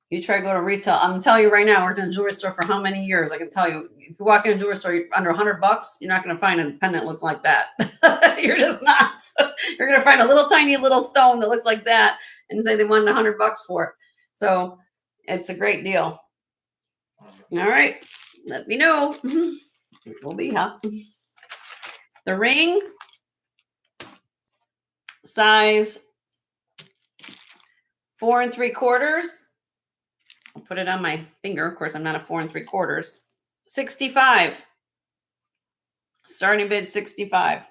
you try to go to retail. I'm telling you right now, I worked in a jewelry store for how many years? I can tell you, if you walk in a jewelry store under $100, you're not going to find a pendant look like that. You're just not. You're going to find a little tiny little stone that looks like that and say they wanted $100 for it. So it's a great deal. All right. Let me know. It will be, huh? The ring, size 4 3/4. I'll put it on my finger. Of course, I'm not a 4 3/4. 65. Starting bid 65.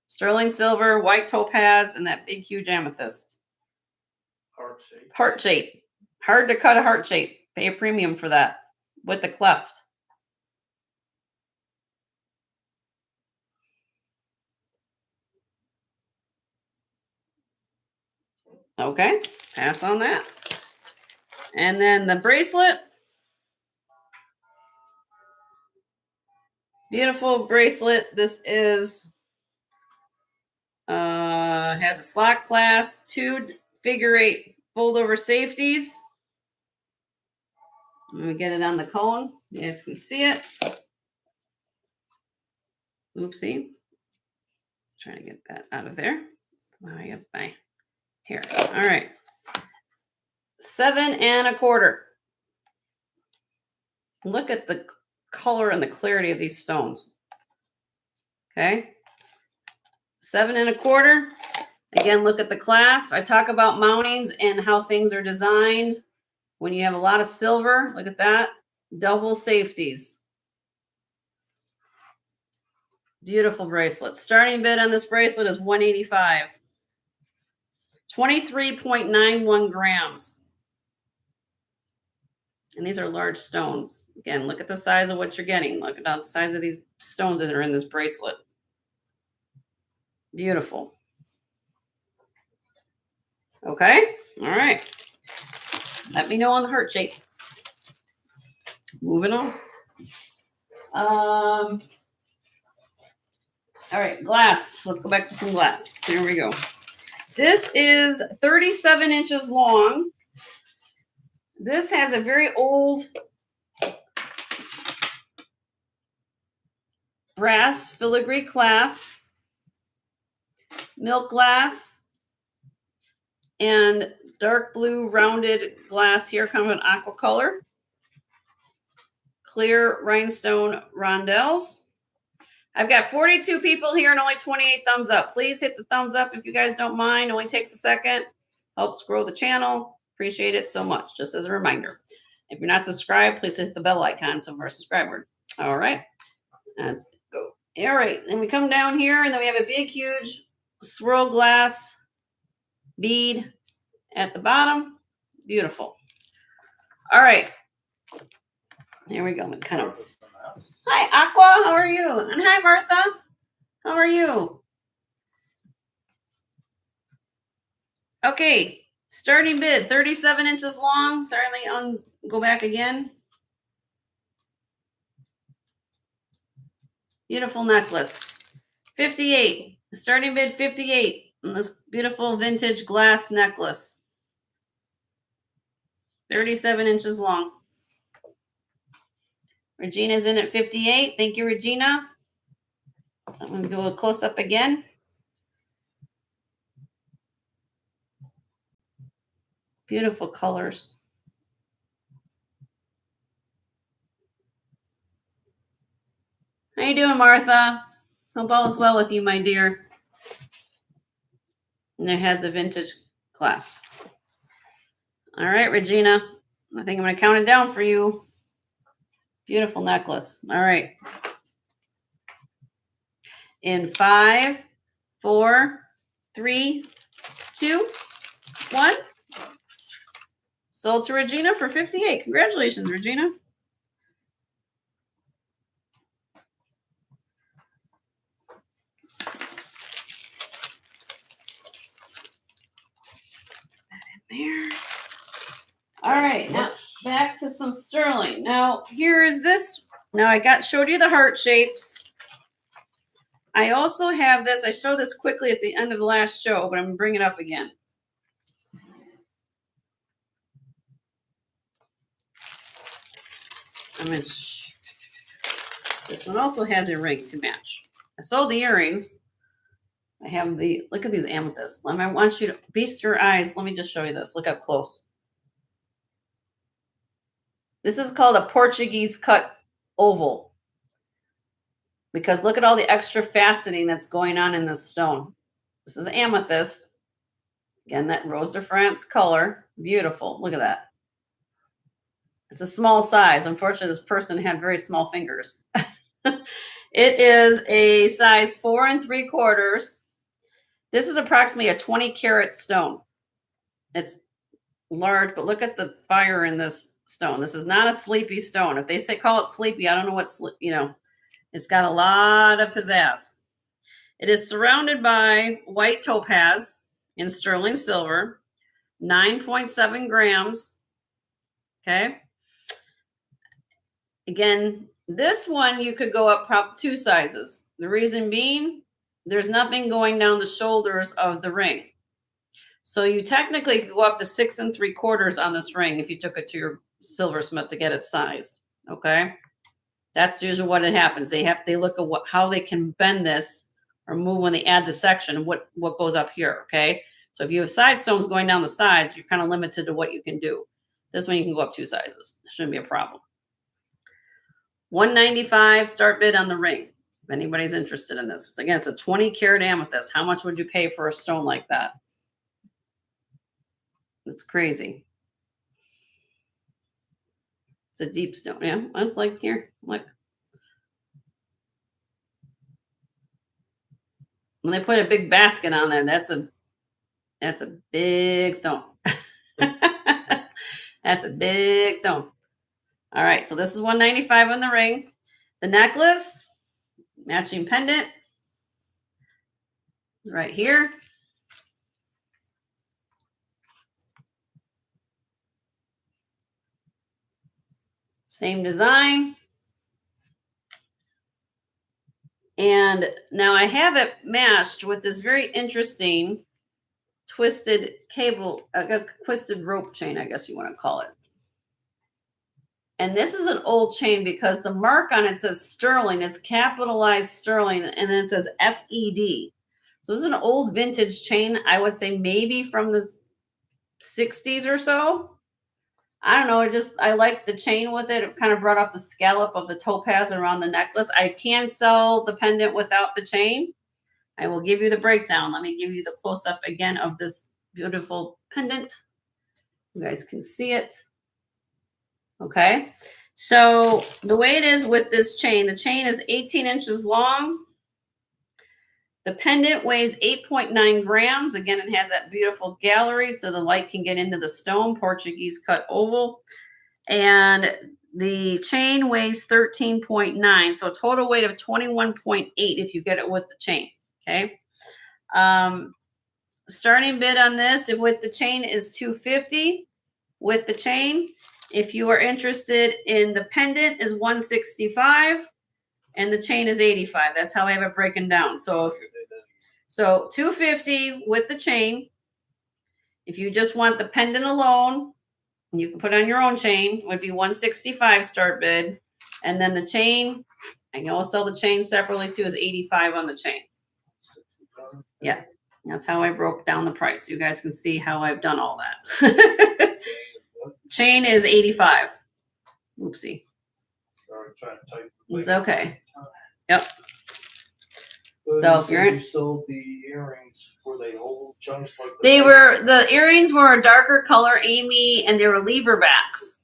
Sterling silver, white topaz, and that big, huge amethyst. Heart shape. Heart shape. Hard to cut a heart shape. Pay a premium for that with the cleft. Okay, pass on that. And then the bracelet. Beautiful bracelet. This is has a slot clasp, 2 figure-8 fold-over safeties. Let me get it on the cone. You guys can see it. Oopsie. Trying to get that out of there. I have my here. All right. 7 1/4. Look at the color and the clarity of these stones. Okay. 7 1/4. Again, look at the clasp. I talk about mountings and how things are designed. When you have a lot of silver, look at that. Double safeties. Beautiful bracelet. Starting bid on this bracelet is $185. 23.91 grams. And these are large stones. Again, look at the size of what you're getting. Look at the size of these stones that are in this bracelet. Beautiful. Okay. All right. Let me know on the heart shape. Moving on. All right, glass. Let's go back to some glass. Here we go. This is 37 inches long. This has a very old brass filigree clasp, milk glass, and dark blue rounded glass here, kind of an aqua color. Clear rhinestone rondelles. I've got 42 people here and only 28 thumbs up. Please hit the thumbs up if you guys don't mind. It only takes a second. Helps grow the channel. Appreciate it so much. Just as a reminder. If you're not subscribed, please hit the bell icon so we're subscribed. All right. Let's go. All right. Then we come down here and then we have a big, huge swirl glass bead at the bottom. Beautiful. All right. Here we go. Kind of. Hi, Aqua. How are you? And hi, Martha. How are you? Okay. Starting bid, 37 inches long. Sorry, let me go back again. Beautiful necklace. 58. Starting bid, 58. On this beautiful vintage glass necklace. 37 inches long. Regina's in at 58. Thank you, Regina. I'm going to go a close up again. Beautiful colors. How you doing, Martha? Hope all is well with you, my dear. And there has the vintage clasp. All right, Regina. I think I'm going to count it down for you. Beautiful necklace. All right. In 5, 4, 3, 2, 1. Sold to Regina for 58. Congratulations, Regina. There. All right, now back to some sterling. Now here is this. Now I showed you the heart shapes. I also have this. I showed this quickly at the end of the last show, but I'm gonna bring it up again. This one also has a ring to match. I sold the earrings. I have look at these amethysts. I want you to feast your eyes. Let me just show you this. Look up close. This is called a Portuguese cut oval. Because look at all the extra faceting that's going on in this stone. This is amethyst. Again, that Rose de France color. Beautiful. Look at that. It's a small size. Unfortunately, this person had very small fingers. It is a size 4 3/4. This is approximately a 20 karat stone. It's large, but look at the fire in this stone. This is not a sleepy stone. If they call it sleepy, I don't know what, it's got a lot of pizzazz. It is surrounded by white topaz in sterling silver, 9.7 grams. Okay. Again, this one you could go up 2 sizes. The reason being, there's nothing going down the shoulders of the ring. So you technically could go up to 6 3/4 on this ring if you took it to your silversmith to get it sized. Okay. That's usually what it happens. They look at how they can bend this or move when they add the section and what goes up here. Okay. So if you have side stones going down the sides, you're kind of limited to what you can do. This one you can go up 2 sizes. It shouldn't be a problem. $195 start bid on the ring. If anybody's interested in this. Again, it's a 20 karat amethyst. How much would you pay for a stone like that? It's crazy. It's a deep stone. Yeah, it's like here. Look. When they put a big basket on there, that's a big stone. That's a big stone. All right, so this is $195 on the ring. The necklace, matching pendant, right here. Same design. And now I have it matched with this very interesting twisted cable, twisted rope chain, I guess you want to call it. And this is an old chain because the mark on it says sterling. It's capitalized sterling, and then it says FED. So this is an old vintage chain. I would say maybe from the 60s or so. I don't know. I like the chain with it. It kind of brought up the scallop of the topaz around the necklace. I can sell the pendant without the chain. I will give you the breakdown. Let me give you the close-up again of this beautiful pendant. You guys can see it. Okay. So the way it is with this chain, the chain is 18 inches long. The pendant weighs 8.9 grams. Again, it has that beautiful gallery so the light can get into the stone, Portuguese cut oval. And the chain weighs 13.9. So a total weight of 21.8 if you get it with the chain. Okay. Starting bid on this, if with the chain, is $250 with the chain. If you are interested in the pendant, is $165 and the chain is $85. That's how I have it broken down. So $250 with the chain. If you just want the pendant alone, You can put on your own chain, would be 165 start bid. And then the chain, I can also sell the chain separately too, is 85 on the chain. 65. Yeah. That's how I broke down the price. You guys can see how I've done all that. Chain is 85. Oopsie. Sorry, I'm trying to type. It's okay. Yep. But So you if you're said in- you sold the earrings, were they whole chunks like The earrings were a darker color, Amy, and they were lever backs.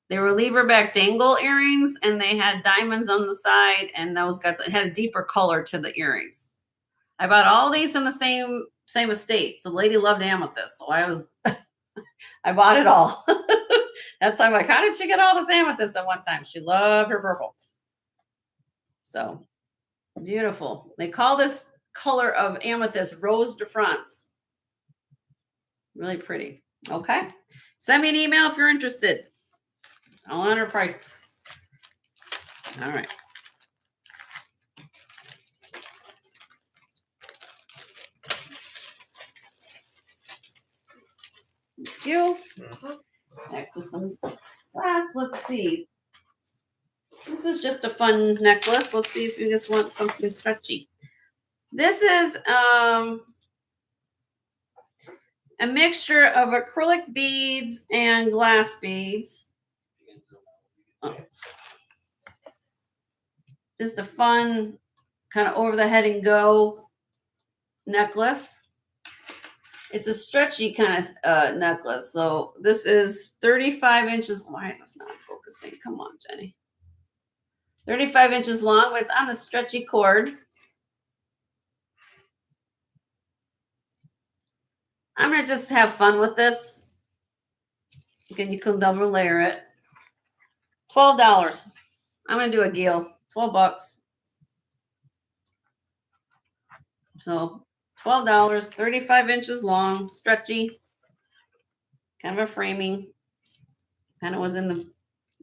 They were lever back dangle earrings, and they had diamonds on the side, and those guys, it had a deeper color to the earrings. I bought all these in the same estate. So the lady loved amethyst, so I bought it all. That's why I'm like, how did she get all this amethyst at one time? She loved her purple. So beautiful. They call this color of amethyst rose de France. Really pretty. Okay. Send me an email if you're interested. I'll honor prices. All right. Thank you. Back to some glass. Let's see. This is just a fun necklace. Let's see if you just want something stretchy. This is a mixture of acrylic beads and glass beads. Just a fun kind of over the head and go necklace. It's a stretchy kind of necklace. So this is 35 inches. Why is this not focusing? Come on, Jenny. 35 inches long, but it's on the stretchy cord. I'm going to just have fun with this. Again, you can double layer it. $12. I'm going to do a Gale. $12. So $12, 35 inches long, stretchy, kind of a framing. Kind of was in the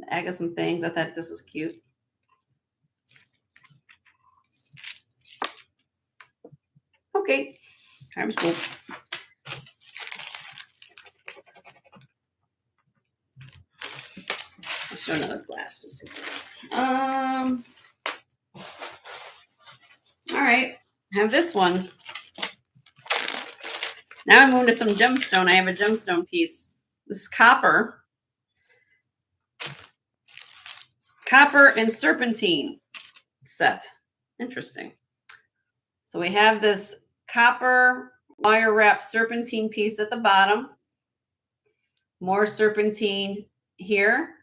agate some things. I thought this was cute. Okay, time's cool. I'll show another glass to see this. All right, I have this one. Now I'm moving to some gemstone. I have a gemstone piece. This is copper. Copper and serpentine set. Interesting. So we have this copper wire wrap serpentine piece at the bottom. More serpentine here.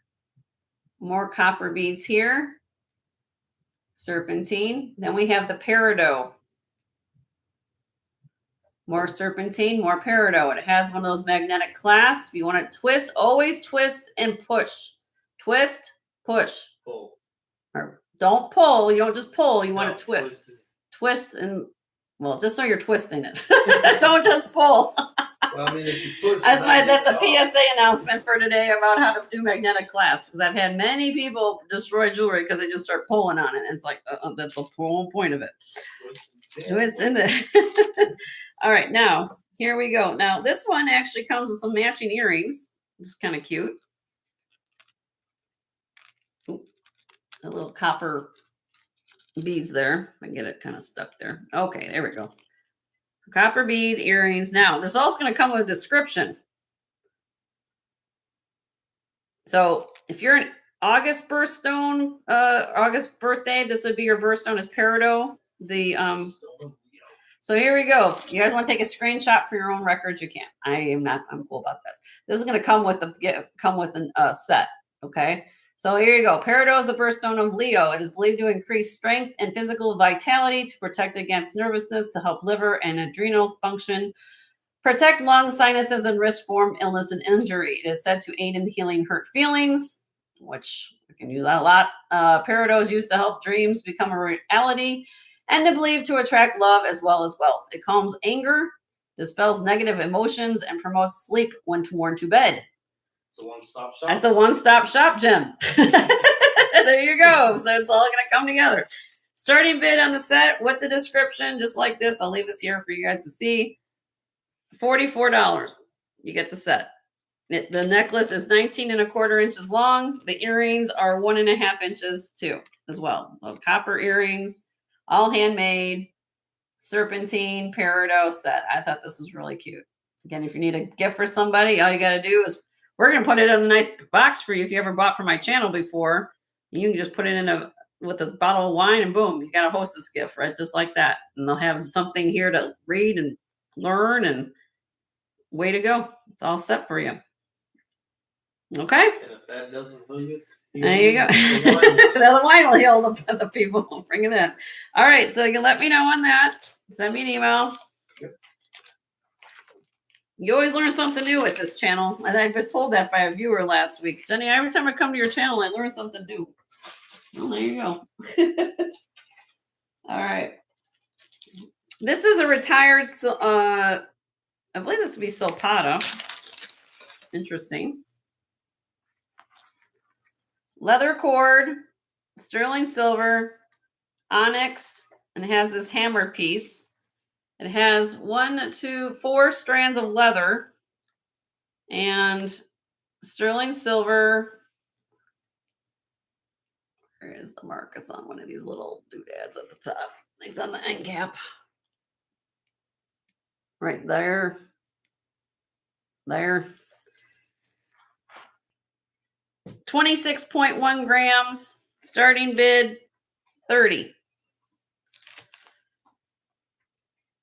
More copper beads here. Serpentine. Then we have the peridot. More serpentine, more peridot. It has one of those magnetic clasps. You want to twist, always twist and push. Twist, push. Pull. Or don't pull. You don't just pull. You want No, to twist. twist it. Twist and, well, just so you're twisting it. Don't just pull. Well, I mean, if you push. That's a off. PSA announcement for today about how to do magnetic clasps, because I've had many people destroy jewelry because they just start pulling on it. And it's like, that's the whole point of it. Twist in it. All right, now here we go. Now this one actually comes with some matching earrings. It's kind of cute. Ooh, a little copper beads there. I get it kind of stuck there. Okay, there we go. Copper bead earrings. Now this is also going to come with a description. So if you're an August birthstone, August birthday, this would be your birthstone is peridot. So here we go. You guys want to take a screenshot for your own records? You can. I'm cool about this. This is going to come with a set. Okay. So here you go. Peridot is the birthstone of Leo. It is believed to increase strength and physical vitality, to protect against nervousness, to help liver and adrenal function, protect lungs, sinuses, and risk form illness and injury. It is said to aid in healing hurt feelings, which we can use that a lot. Peridot is used to help dreams become a reality, and to believe to attract love as well as wealth. It calms anger, dispels negative emotions, and promotes sleep when worn to bed. It's a one-stop shop. That's a one-stop shop, Jim. There you go. So it's all going to come together. Starting bid on the set with the description, just like this. I'll leave this here for you guys to see. $44. You get the set. The necklace is 19 1/4 inches long. The earrings are 1.5 inches too, as well. Copper earrings, all handmade, serpentine peridot set. I thought this was really cute. Again, if you need a gift for somebody, all you got to do is we're going to put it in a nice box for you. If you ever bought from my channel before, you can just put it in with a bottle of wine and boom, you got a hostess gift, right? Just like that. And they'll have something here to read and learn, and way to go. It's all set for you. Okay. And if that doesn't heal you, There you go. the wine The wine will heal the people. Bring it in. All right. So you can let me know on that. Send me an email. You always learn something new with this channel. And I was told that by a viewer last week. Jenny, every time I come to your channel, I learn something new. Well, there you go. All right. This is a retired, I believe this would be Silpata. Interesting. Leather cord, sterling silver, onyx, and it has this hammer piece. It has 1, 2, 4 strands of leather and sterling silver. Where is the mark? It's on one of these little doodads at the top. It's on the end cap. Right there. There. 26.1 grams. Starting bid 30.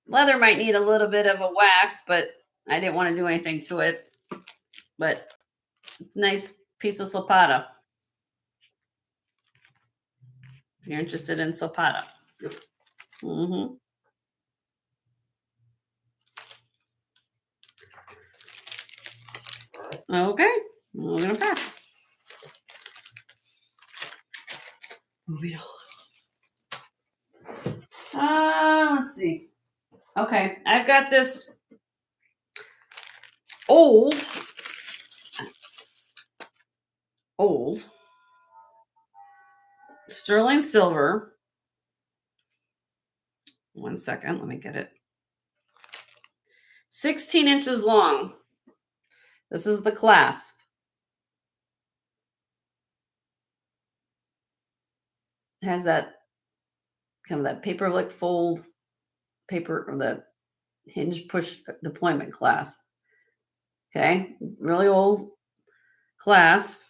Leather might need a little bit of a wax, but I didn't want to do anything to it. But it's a nice piece of Silpata. If you're interested in Silpata. Yep. Mm-hmm. Okay, we're gonna pass. Moving on. Let's see. Okay, I've got this old sterling silver. 1 second, let me get it. 16 inches long. This is the clasp. It has that kind of that paperlike fold paper, or the hinge push deployment clasp. Okay, really old clasp.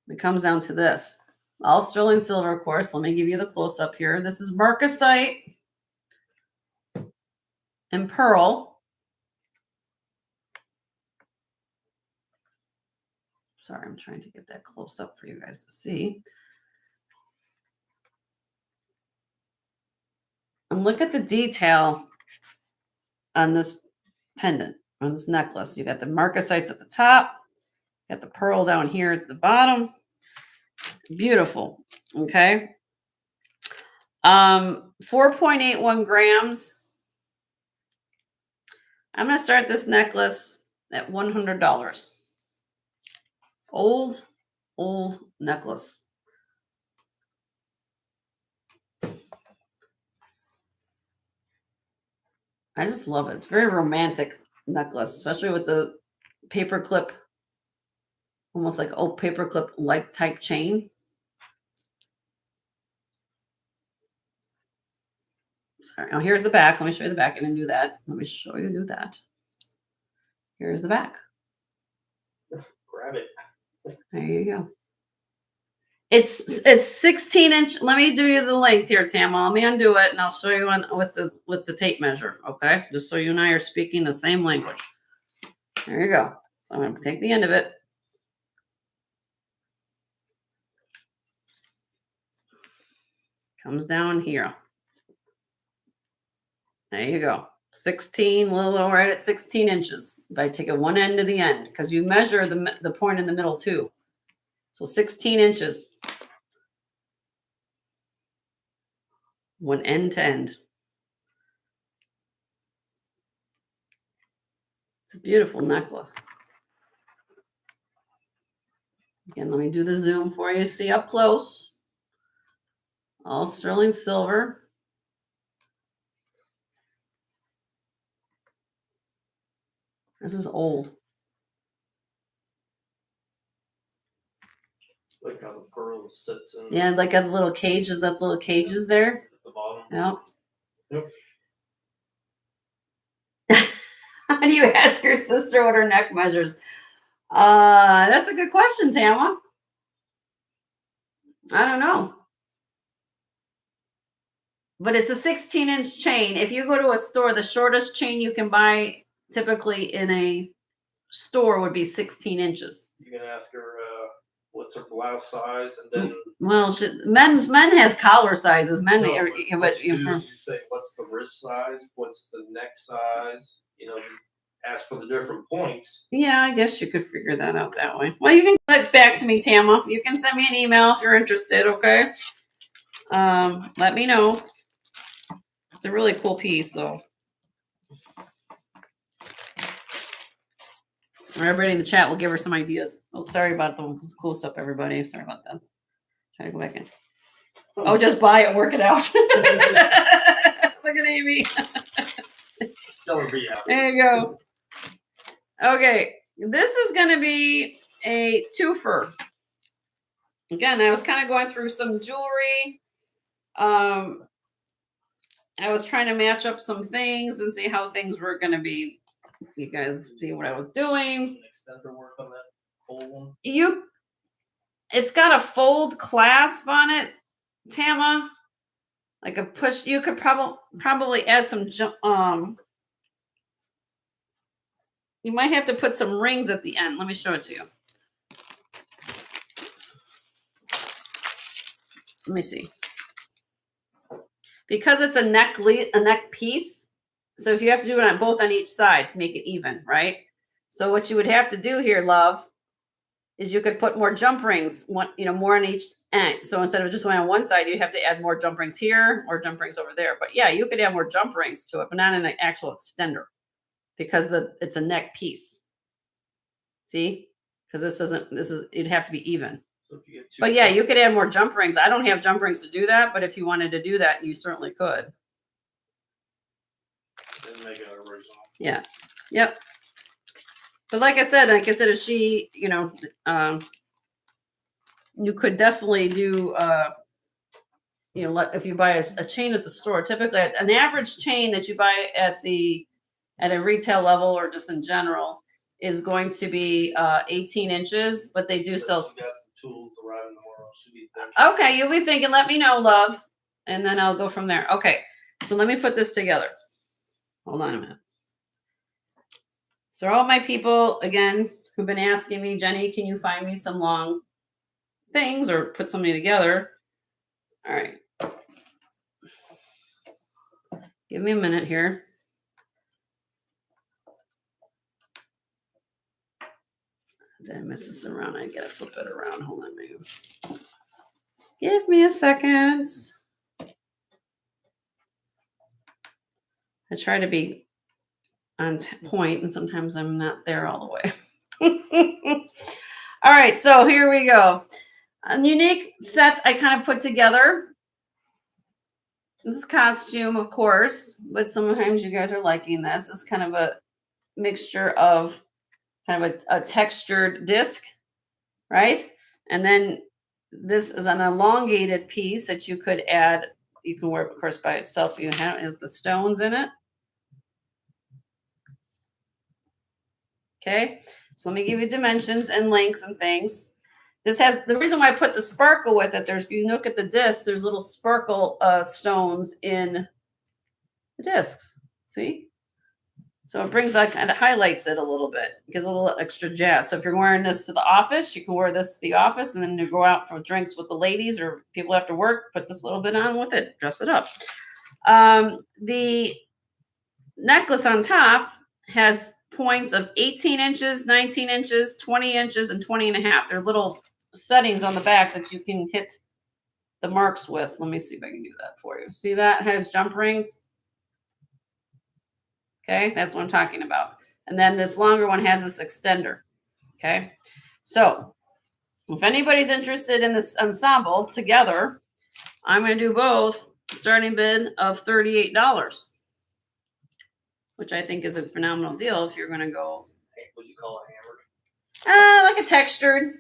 It comes down to this. All sterling silver, of course. Let me give you the close up here. This is marcasite and pearl. Sorry, I'm trying to get that close up for you guys to see. And look at the detail on this pendant, on this necklace. You got the marcasites at the top, got the pearl down here at the bottom. Beautiful. Okay. 4.81 grams. I'm going to start this necklace at $100. Old necklace. I just love it. It's very romantic necklace, especially with the paper clip, almost like old paper clip like type chain. Sorry. Oh, here's the back. Let me show you the back. I didn't do that. Let me show you do that. Here's the back. grab it. There you go. It's 16 inch. Let me do you the length here, Tama. Let me undo it, and I'll show you with the tape measure. Okay, just so you and I are speaking the same language. There you go. So I'm going to take the end of it. Comes down here. There you go. 16, a little right at 16 inches. If I take it one end to the end, because you measure the point in the middle too. So 16 inches. One end to end. It's a beautiful necklace. Again, let me do the zoom for you. See up close. All sterling silver. This is old. Like how the pearl sits in. Yeah, like a little cage. Is that little cages there? At the bottom. Yeah. Yep. How do you ask your sister what her neck measures? That's a good question, Tama. I don't know. But it's a 16-inch chain. If you go to a store, the shortest chain you can buy typically in a store would be 16 inches. You can ask her what's her blouse size, and then Well, men has collar sizes. Men, no, are, what but you do is you say what's the wrist size, what's the neck size. You know, ask for the different points. yeah, I guess you could figure that out that way. Well, you can get back to me, Tama. You can send me an email if you're interested. Okay. Let me know. It's a really cool piece, though. Everybody in the chat will give her some ideas. Oh, sorry about the close up, everybody. Sorry about that. Try to go back in. Oh, just buy it, work it out. Look at Amy. Tell her be happy. There you go. Okay, this is going to be a twofer. Again, I was kind of going through some jewelry. I was trying to match up some things and see how things were going to be. You guys see what I was doing. Extender work on that whole one. It's got a fold clasp on it, Tama. Like a push. You could probably add some. You might have to put some rings at the end. Let me show it to you. Let me see. Because it's a neck piece, so if you have to do it on both on each side to make it even, right? So what you would have to do here, love, is you could put more jump rings, more on each end. So instead of just going on one side, you have to add more jump rings here or jump rings over there. But yeah, you could add more jump rings to it, but not in an actual extender because it's a neck piece. See? Because it'd have to be even. So if you get two But yeah, you could add more jump rings. I don't have jump rings to do that, but if you wanted to do that, you certainly could. then make it original. Yeah. Yep. But like I said, if she, you could definitely do, if you buy a chain at the store, typically an average chain that you buy at a retail level or just in general is going to be 18 inches, but they do sell. She got some tools arriving tomorrow. Should be there. Okay, you'll be thinking, let me know, love, and then I'll go from there. Okay, so let me put this together. Hold on a minute. So all my people, again, who've been asking me, Jenny, can you find me some long things or put something together? All right. Give me a minute here. Did I miss this around? I gotta flip it around. Hold on, maybe. Give me a second. I try to be on point, and sometimes I'm not there all the way. All right, so here we go. A unique set I kind of put together. This costume, of course, but sometimes you guys are liking this. It's kind of a mixture of kind of a textured disc, right? And then this is an elongated piece that you could add. You can wear it, of course, by itself. You have the stones in it. Okay, so let me give you dimensions and lengths and things. This has the reason why I put the sparkle with it. If you look at the disc, there's little sparkle stones in the discs. See? So it brings that kind of highlights it a little bit, gives a little extra jazz. So if you're wearing this to the office, you can wear this to the office, and then you go out for drinks with the ladies or people after work, put this little bit on with it, dress it up. The necklace on top has points of 18 inches, 19 inches, 20 inches, and 20 and a half. There are little settings on the back that you can hit the marks with. Let me see if I can do that for you. See that? It has jump rings. Okay, that's what I'm talking about. And then this longer one has this extender. Okay, so if anybody's interested in this ensemble together, I'm going to do both. Starting bid of $38, which I think is a phenomenal deal if you're going to go call it hammered? Like a textured,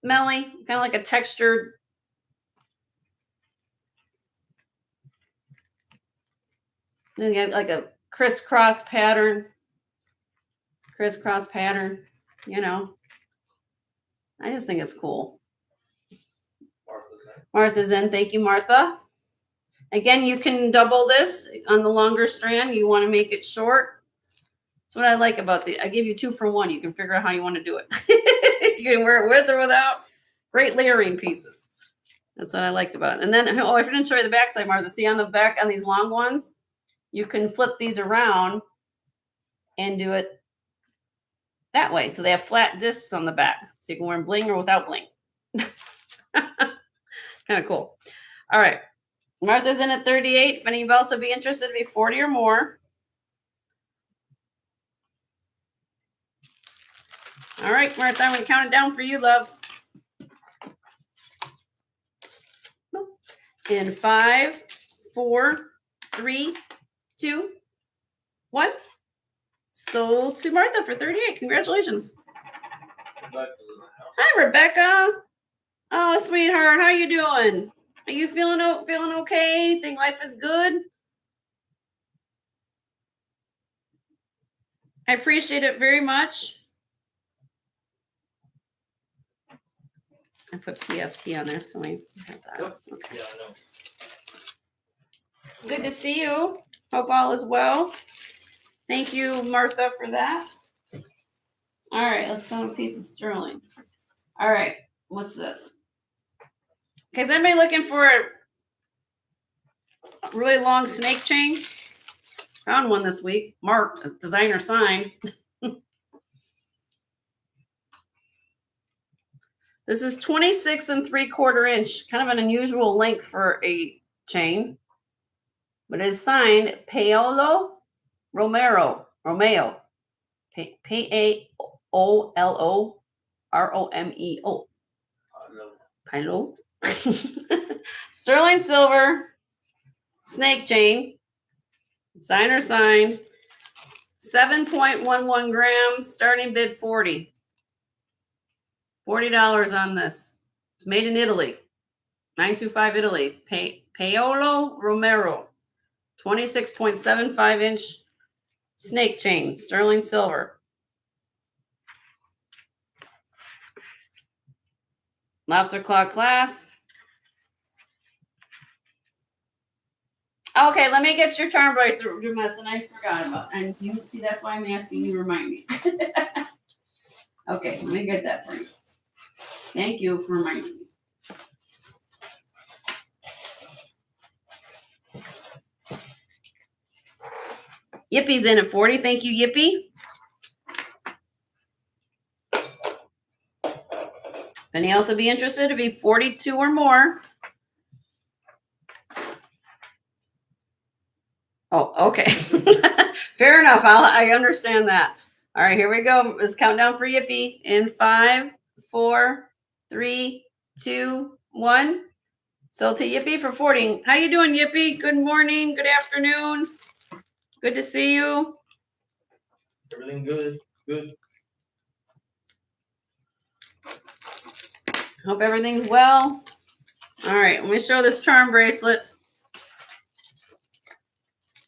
Melly, kind of like a textured. Then you have like a crisscross pattern. Crisscross pattern, you know. I just think it's cool. Martha's in. Thank you, Martha. Again, you can double this on the longer strand. You want to make it short. That's what I like about I give you 2 for 1. You can figure out how you want to do it. You can wear it with or without. Great layering pieces. That's what I liked about it. And then, oh, I didn't show you the back side, Martha. See on the back on these long ones, you can flip these around and do it that way. So they have flat discs on the back. So you can wear them bling or without bling. Kind of cool. All right. Martha's in at 38. If anybody else would be interested, to be 40 or more. All right, Martha, I'm going to count it down for you, love. In 5, 4, 3, 2, 1. Sold to Martha for 38. Congratulations. Hi, Rebecca. Oh, sweetheart, how you doing? Are you feeling okay? Think life is good? I appreciate it very much. I put PFT on there, so we have that. Yep. Okay. Yeah, I know. Good to see you. Hope all is well. Thank you, Martha, for that. All right, let's find a piece of sterling. All right, what's this? Okay, is anybody looking for a really long snake chain? Found one this week, marked, designer signed. This is 26 3/4 inch, kind of an unusual length for a chain, but it is signed Paolo Romeo. Paoloromeo. Paolo. Sterling silver, snake chain, designer signed, 7.11 grams, starting bid 40. $40 on this. It's made in Italy. 925 Italy. Paolo Romeo. 26.75 inch snake chain. Sterling silver. Lobster claw clasp. Okay, let me get your charm bracelet, and I forgot about it. And you see, that's why I'm asking you to remind me. Okay, let me get that for you. Thank you for reminding me. Yippie's in at 40. Thank you, Yippie. Any else would be interested to be 42 or more? Oh, okay. Fair enough. I understand that. All right, here we go. Let's count down for Yippie in 5, 4, 3, 2, 1. So to Yippie for 40. How you doing, Yippie? Good morning. Good afternoon. Good to see you. Everything good? Good. Hope everything's well. All right, let me show this charm bracelet.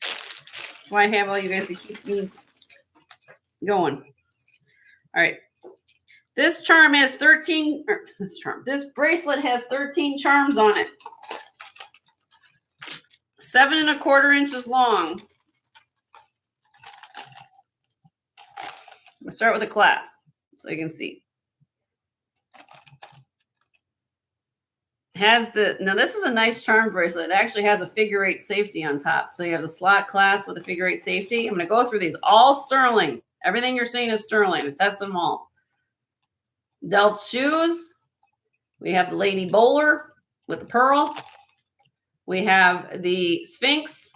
That's why I have all you guys to keep me going. All right. This charm has 13, this bracelet has 13 charms on it. 7 1/4 inches long. We'll start with a clasp so you can see. Now this is a nice charm bracelet. It actually has a figure-8 safety on top. So you have the slot clasp with a figure-8 safety. I'm going to go through these all sterling. Everything you're seeing is sterling. I test them all. Delft shoes. We have the Lady Bowler with the pearl. We have the Sphinx.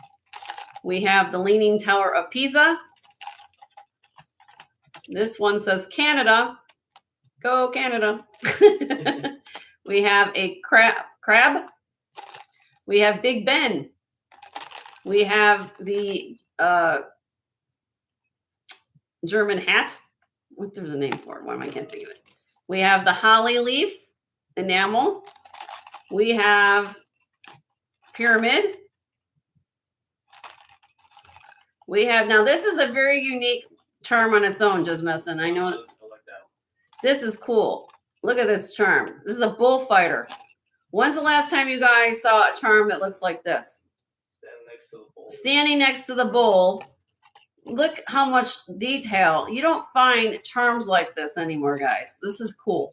We have the Leaning Tower of Pisa. This one says Canada. Go Canada. We have a crab. We have Big Ben. We have the German hat. what's the name for it? Why am I can't think of it? We have the holly leaf enamel. We have pyramid. We have, now this is a very unique charm on its own, just messing. I know I like that. this is cool. Look at this charm. This is a bullfighter. When's the last time you guys saw a charm that looks like this? Standing next to the bowl. Standing next to the bowl. Look how much detail. You don't find charms like this anymore, guys. This is cool.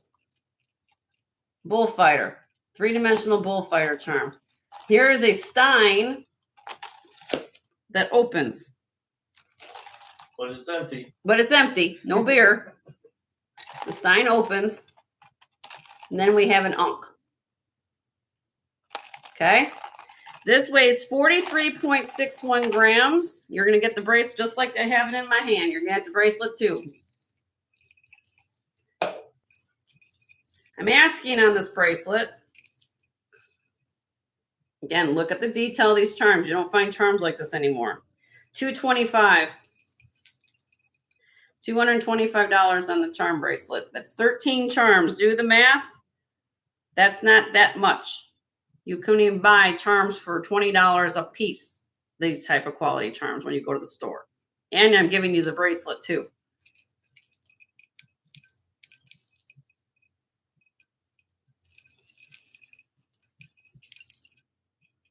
Bullfighter. Three-dimensional bullfighter charm. Here is a stein that opens. But it's empty. But it's empty. No beer. The stein opens. And then we have an unk. Okay. This weighs 43.61 grams. You're going to get the bracelet just like I have it in my hand. You're going to have the bracelet too. I'm asking on this bracelet. Again, look at the detail of these charms. You don't find charms like this anymore. $225. $225 on the charm bracelet. That's 13 charms. Do the math. That's not that much. You couldn't even buy charms for $20 a piece. These type of quality charms when you go to the store. And I'm giving you the bracelet too.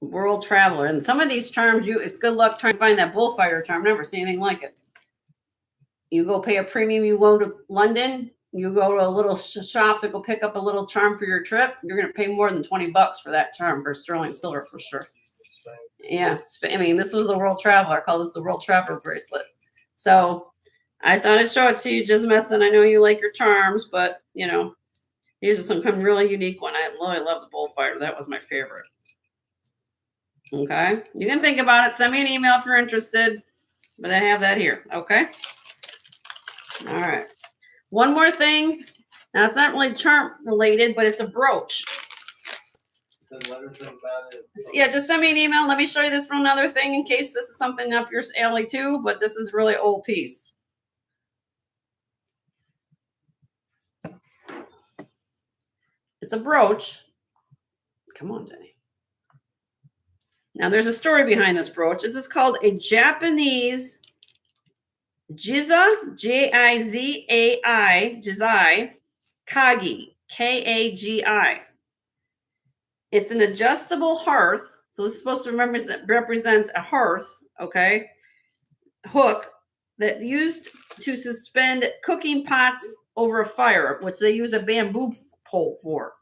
World Traveler. And some of these charms, it's good luck trying to find that bullfighter charm. Never seen anything like it. You go pay a premium, you go to London, you go to a little shop to go pick up a little charm for your trip, you're going to pay more than $20 for that charm for sterling silver for sure. Yeah. I mean, this was the World Traveler. I call this the World Traveler bracelet. So I thought I'd show it to you, just messing. I know you like your charms, but you know, here's some kind of really unique one. I love the bullfighter. That was my favorite. Okay. You can think about it. Send me an email if you're interested, but I have that here. Okay. All right. One more thing. Now, it's not really charm related, but it's a brooch. Yeah, just send me an email. Let me show you this from another thing in case this is something up your alley too, but this is a really old piece. It's a brooch. Come on, Jenny. Now, there's a story behind this brooch. This is called a Japanese Jizai, J-I-Z-A-I, Jizai, Kagi, K-A-G-I. It's an adjustable hearth. So this is supposed to represent a hearth, okay? Hook that used to suspend cooking pots over a fire, which they use a bamboo pole for.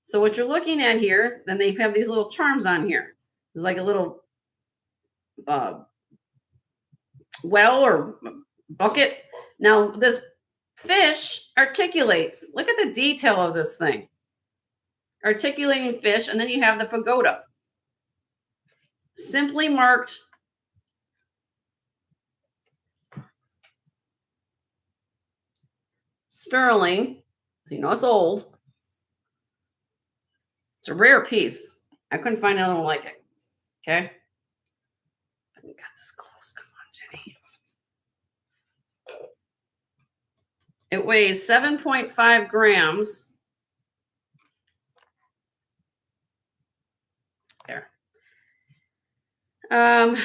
So what you're looking at here, then they have these little charms on here. It's like a little well or bucket. Now this fish articulates. Look at the detail of this thing. Articulating fish, and then you have the pagoda. Simply marked sterling. So you know it's old. It's a rare piece. I couldn't find another one like it. Okay. I got this close. Come on, Jenny. It weighs 7.5 grams. There. I'm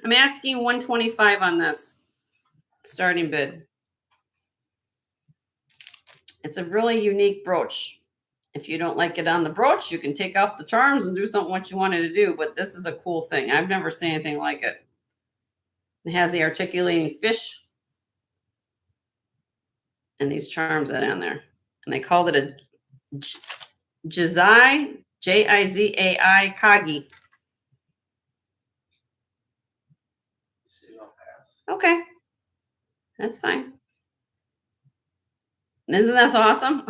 asking $125 on this starting bid. It's a really unique brooch. If you don't like it on the brooch, you can take off the charms and do something what you wanted to do. But this is a cool thing. I've never seen anything like it. It has the articulating fish and these charms that are on there. And they called it a Jizai, J-I-Z-A-I, Kagi. Okay. That's fine. Isn't that awesome?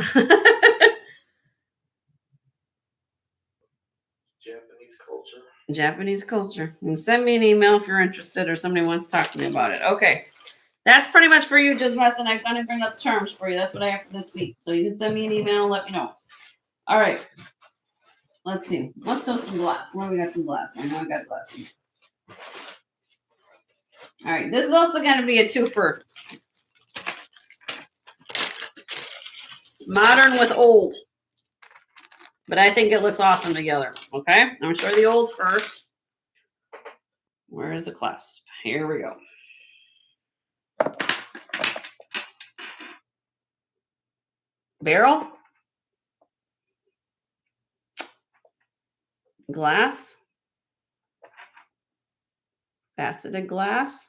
Japanese culture. Japanese culture. And send me an email if you're interested or somebody wants to talk to me about it. Okay. That's pretty much for you, Just Mess, and I'm going to bring up the charms for you. That's what I have for this week. So you can send me an email and let me know. All right. Let's see. Let's do some glass. Where we got some glass? I know I got glass. All right. This is also going to be a twofer. modern with old. But I think it looks awesome together. Okay, I'm gonna show you the old first. Where is the clasp? Here we go. Barrel. Glass. Faceted glass.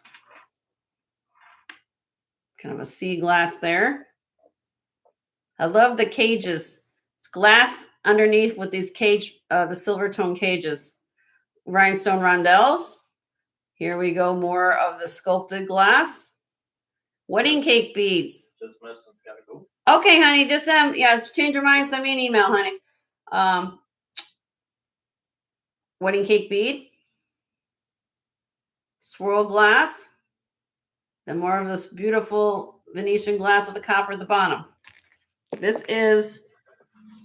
Kind of a sea glass there. I love the cages. It's glass underneath with these the silver tone cages. Rhinestone rondelles. Here we go, more of the sculpted glass. Wedding cake beads. Just Messin's gotta go. Okay, honey, just yes, change your mind, send me an email, honey. Wedding cake bead. Swirl glass. Then more of this beautiful Venetian glass with the copper at the bottom. This is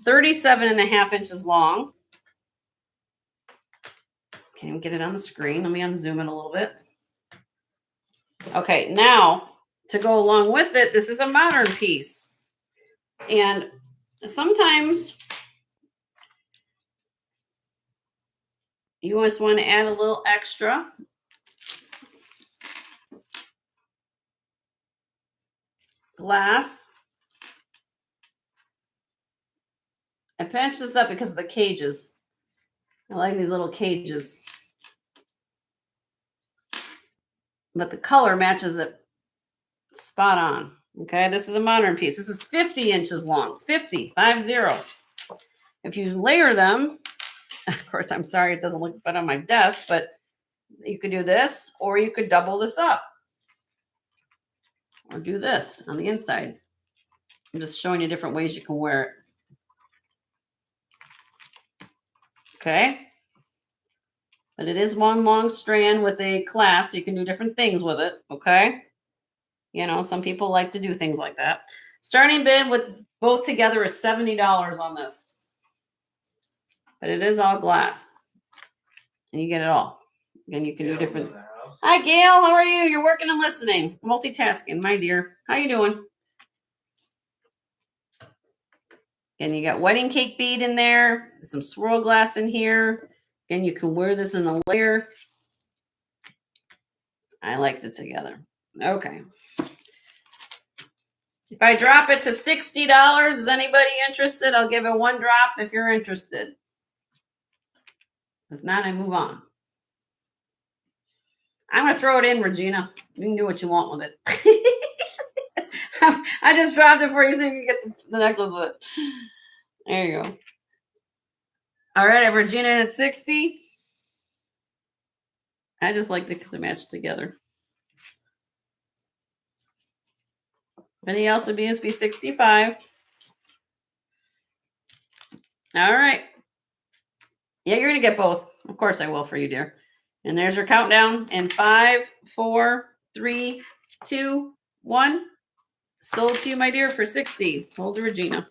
37.5 inches long. Can't even get it on the screen. Let me unzoom it a little bit. Okay, now to go along with it, this is a modern piece. And sometimes you just want to add a little extra. Glass. I patched this up because of the cages. I like these little cages. But the color matches it spot on. Okay, this is a modern piece. This is 50 inches long. 50. If you layer them, of course, I'm sorry it doesn't look good on my desk, but you could do this, or you could double this up. Or do this on the inside. I'm just showing you different ways you can wear it. Okay. But it is one long strand with a clasp, so you can do different things with it. Okay. You know, some people like to do things like that. Starting bid with both together is $70 on this. But it is all glass. And you get it all. And you can do different. Hi, Gail. How are you? You're working and listening. Multitasking, my dear. How you doing? And you got wedding cake bead in there. Some swirl glass in here. And you can wear this in a layer. I liked it together. Okay. If I drop it to $60, is anybody interested? I'll give it one drop if you're interested. If not, I move on. I'm going to throw it in, Regina. You can do what you want with it. I just dropped it for you so you can get the necklace with it. There you go. All right, Regina at 60. I just liked it because it matched together. Anything else would be 65. All right. Yeah, you're going to get both. Of course I will for you, dear. And there's your countdown. And 5, 4, 3, 2, 1. Sold to you, my dear, for 60. Hold to Regina.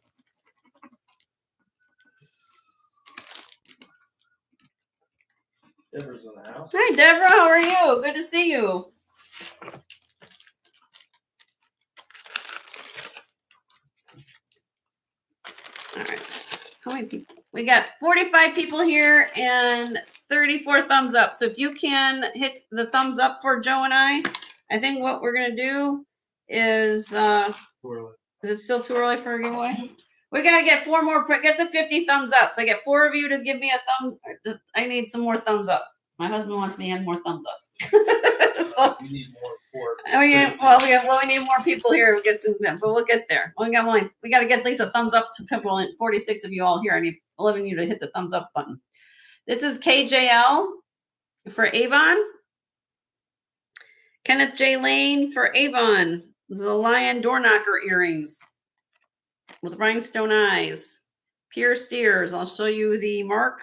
Deborah's in the house. Hi, Deborah. How are you? Good to see you. All right. How many people? We got 45 people here and 34 thumbs up. So if you can hit the thumbs up for Joe and I think what we're going to do is it still too early for a giveaway? We got to get 4 more, get to 50 thumbs up. So I get 4 of you to give me a thumb. I need some more thumbs up. My husband wants me to have more thumbs up. So, We need more for we need more people here to get some, but we'll get there. We got to get at least a thumbs up to people. 46 of you all here. I need 11 of you to hit the thumbs up button. This is KJL for Avon. Kenneth J. Lane for Avon. This is a lion door knocker earrings with rhinestone eyes. Pure steers. I'll show you the mark.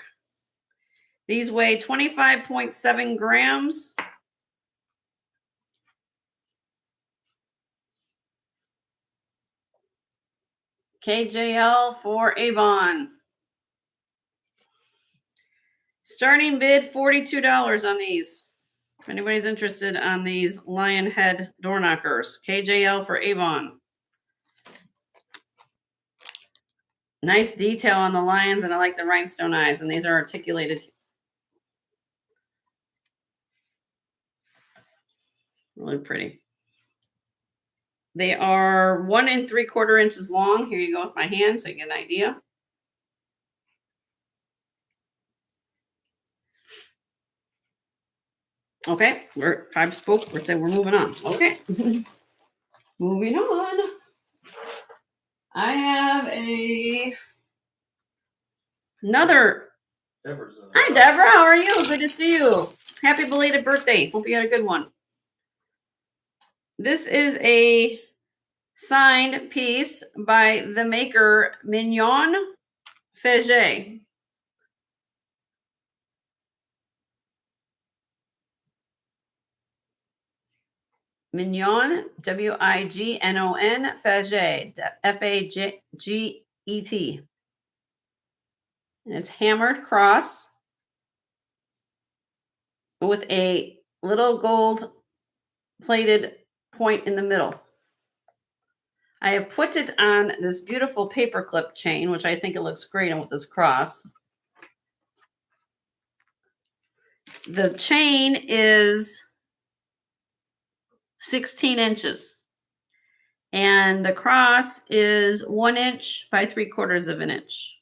These weigh 25.7 grams. KJL for Avon. Starting bid $42 on these. If anybody's interested on these lion head door knockers, KJL for Avon. Nice detail on the lions, and I like the rhinestone eyes, and these are articulated. Really pretty. They are 1 3/4 inches long. Here you go with my hand so you get an idea. Okay, I've spoke. Let's say we're moving on. Okay. Moving on. I have another. Deborah's in Hi, there. Deborah. How are you? Good to see you. Happy belated birthday. Hope you had a good one. This is a signed piece by the maker Mignon Faget. Mignon, Wignon, Faget, Faget. And it's hammered cross with a little gold plated point in the middle. I have put it on this beautiful paperclip chain, which I think it looks great with this cross. The chain is 16 inches. And the cross is 1 inch by 3/4 of an inch.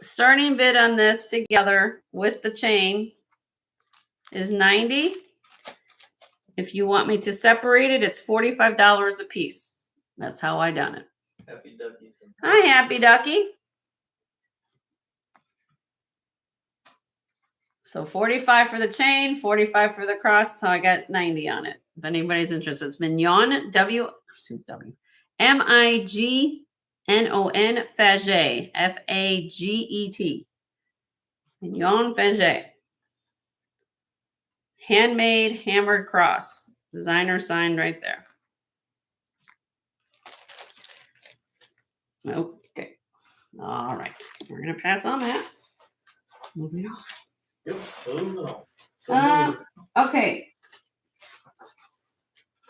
Starting bid on this together with the chain is $90. If you want me to separate it, it's $45 a piece. That's how I done it. Happy Duckies. Hi, Happy Ducky. So 45 for the chain, 45 for the cross. So I got 90 on it. If anybody's interested, it's Mignon, Mignon, Faget, Faget. Mignon Faget. Handmade hammered cross. Designer signed right there. Okay. All right. We're going to pass on that. Moving on. Yep, moving on. So Okay.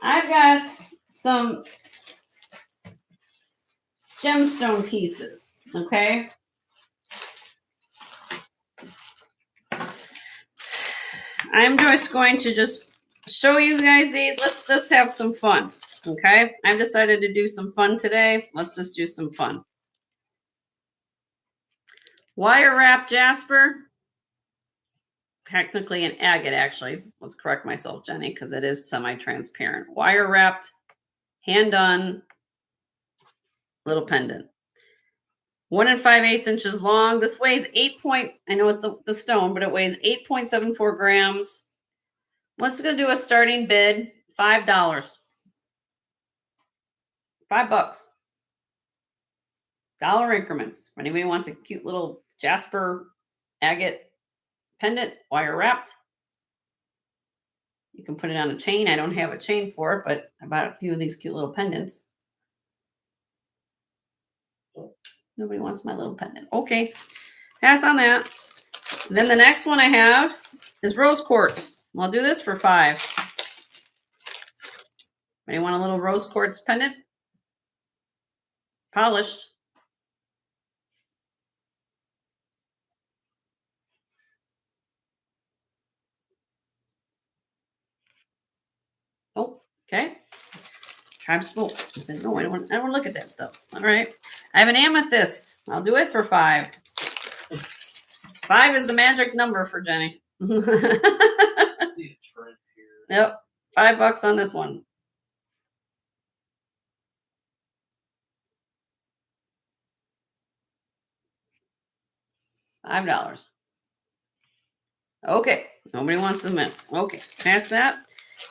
I've got some gemstone pieces. Okay. I'm just going to just show you guys these. Let's just have some fun. Okay. I've decided to do some fun today. Let's just do some fun. Wire wrap jasper. Technically an agate, actually. Let's correct myself, Jenny, because it is semi-transparent. Wire wrapped, hand done, little pendant. 1 5/8 inches long. This weighs I know it's the stone, but it weighs 8.74 grams. Let's go do a starting bid, $5. $5. Dollar increments. If anybody wants a cute little jasper agate pendant, wire wrapped, you can put it on a chain. I don't have a chain for it, but I bought a few of these cute little pendants. Nobody wants my little pendant. Okay, pass on that. Then the next one I have is rose quartz. I'll do this for $5. Anybody want a little rose quartz pendant? Polished. Oh, okay. Tribe spoke. I said, no, I don't want to look at that stuff. All right. I have an amethyst. I'll do it for $5. 5 is the magic number for Jenny. I see a trend here. Yep. $5 on this one. $5. Okay. Nobody wants the mint. Okay. Past that.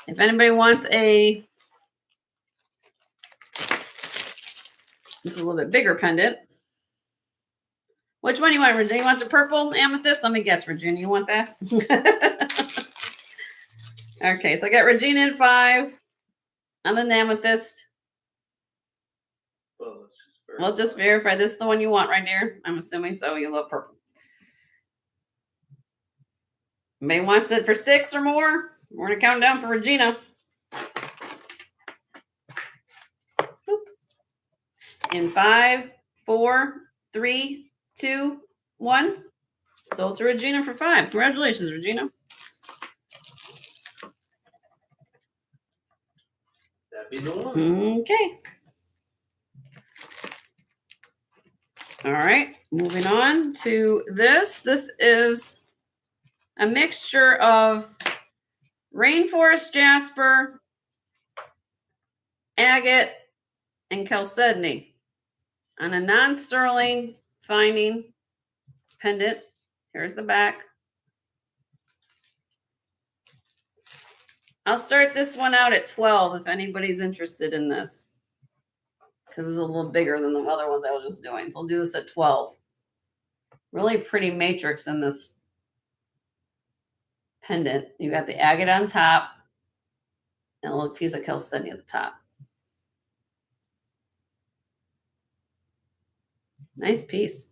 If anybody wants this is a little bit bigger pendant. Which one do you want, Virginia? You want the purple amethyst? Let me guess, Virginia. You want that? Okay, so I got Regina at 5 on the amethyst. Well, We'll just verify this is the one you want right here. I'm assuming so. You love purple. Anybody wants it for 6 or more? We're going to count down for Regina. in 5, 4, 3, 2, 1. Sold to Regina for 5. Congratulations, Regina. That'd be the one. Okay. All right, moving on to this. This is a mixture of rainforest jasper, agate, and chalcedony on a non-sterling finding pendant. Here's the back. I'll start this one out at 12 if anybody's interested in this, because it's a little bigger than the other ones I was just doing. So I'll do this at 12. Really pretty matrix in this pendant. You got the agate on top and a little piece of chalcedony at the top. Nice piece.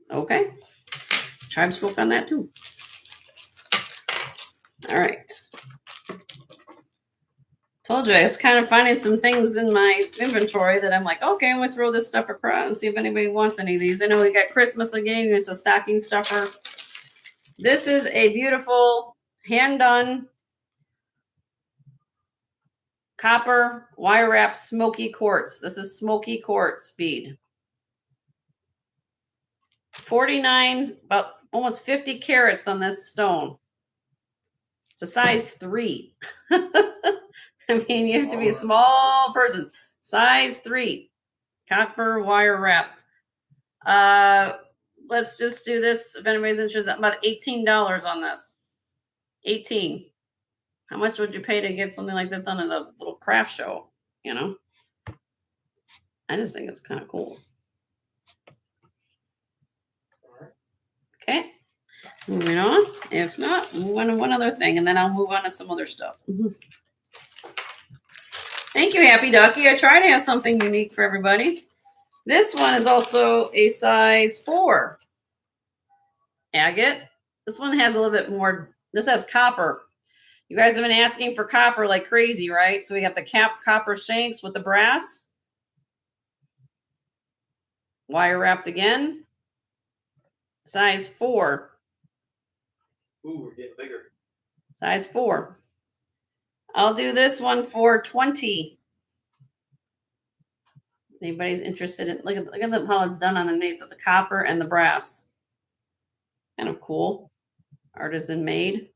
Okay. Tribe spoke on that too. All right. Told you I was kind of finding some things in my inventory that I'm like, okay, I'm gonna throw this stuff across and see if anybody wants any of these. I know we got Christmas again. It's a stocking stuffer. This is a beautiful hand-done copper wire wrap smoky quartz. This is smoky quartz bead. 49, about almost 50 carats on this stone. It's a size 3. I mean, you have to be a small person. Size 3. Copper wire wrap. Let's just do this if anybody's interested. About $18 on this. 18. How much would you pay to get something like this done at a little craft show? You know? I just think it's kind of cool. Okay. Moving on. If not, move on to one other thing, and then I'll move on to some other stuff. Thank you, Happy Ducky. I try to have something unique for everybody. This one is also a size 4 agate. This one has a little bit more. This has copper. You guys have been asking for copper like crazy, right? So we got the copper shanks with the brass. Wire wrapped again. Size 4. Ooh, we're getting bigger. Size 4. I'll do this one for 20. Anybody's interested in look at how it's done underneath with the copper and the brass. Kind of cool. Artisan made.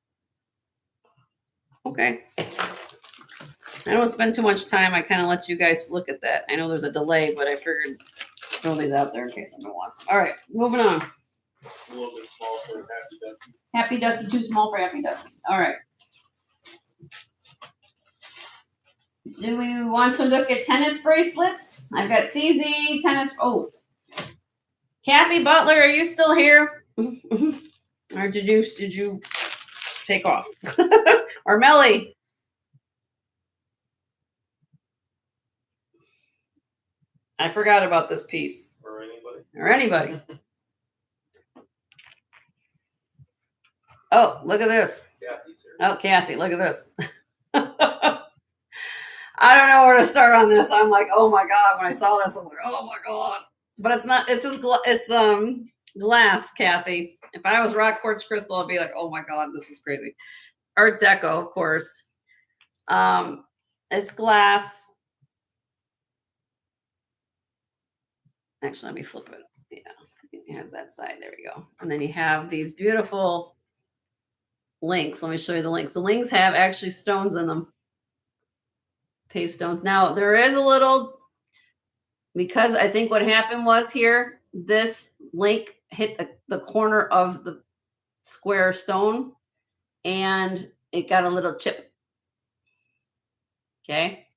Okay. I don't spend too much time. I kind of let you guys look at that. I know there's a delay, but I figured throw these out there in case someone wants them. All right, moving on. It's a little bit small for Happy Ducky. Happy Ducky, too small for Happy Ducky. All right. Do we want to look at tennis bracelets? I've got CZ tennis. Oh, Kathy Butler, are you still here? Or did you take off? Or Melly? I forgot about this piece. Or anybody. Or anybody. Oh, look at this. Kathy's here. Oh, Kathy, look at this. I don't know where to start on this. I'm like, oh my God. When I saw this, I was like, oh my God. But it's not, it's just, it's glass, Kathy. If I was rock quartz crystal, I'd be like, oh my God, this is crazy. Art Deco, of course. It's glass. Actually, let me flip it. Yeah, it has that side. There we go. And then you have these beautiful links. Let me show you the links. The links have actually stones in them. Paste stones. Now, there is a little, because I think what happened was here, this link hit the corner of the square stone and it got a little chip. Okay.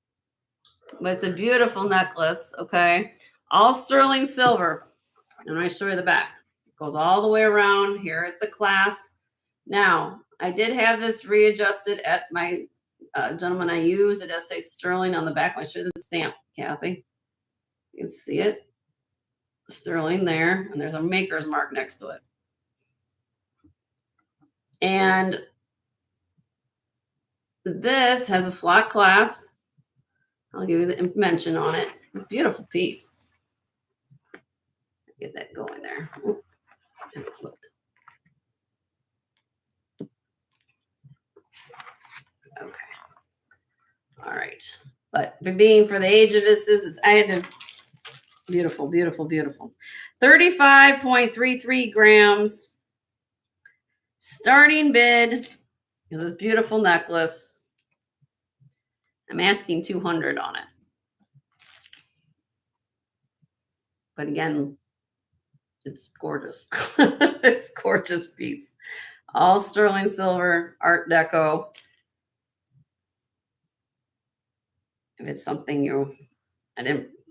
But it's a beautiful necklace. Okay. All sterling silver. And I show you the back. It goes all the way around. Here is the clasp. Now, I did have this readjusted at my gentleman I use. It does say sterling on the back. I'll show you the stamp, Kathy. You can see it. Sterling there. And there's a maker's mark next to it. And this has a slot clasp. I'll give you the mention on it. Beautiful piece. Get that going there. Oop, and it flipped. Okay. All right. But being for the age of this is, I had to, beautiful, beautiful, beautiful. 35.33 grams. Starting bid is this beautiful necklace. I'm asking 200 on it. But again, it's gorgeous. It's a gorgeous piece. All sterling silver, Art Deco. If it's something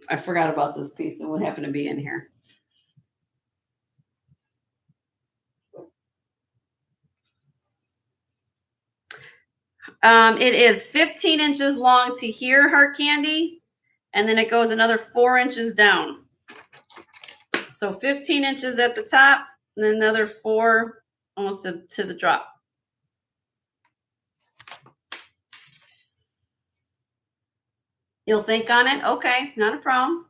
I forgot about this piece. It would happen to be in here. It is 15 inches long to here, Heart Candy, and then it goes another 4 inches down. So 15 inches at the top, and then another 4 almost to the drop. You'll think on it? Okay, not a problem.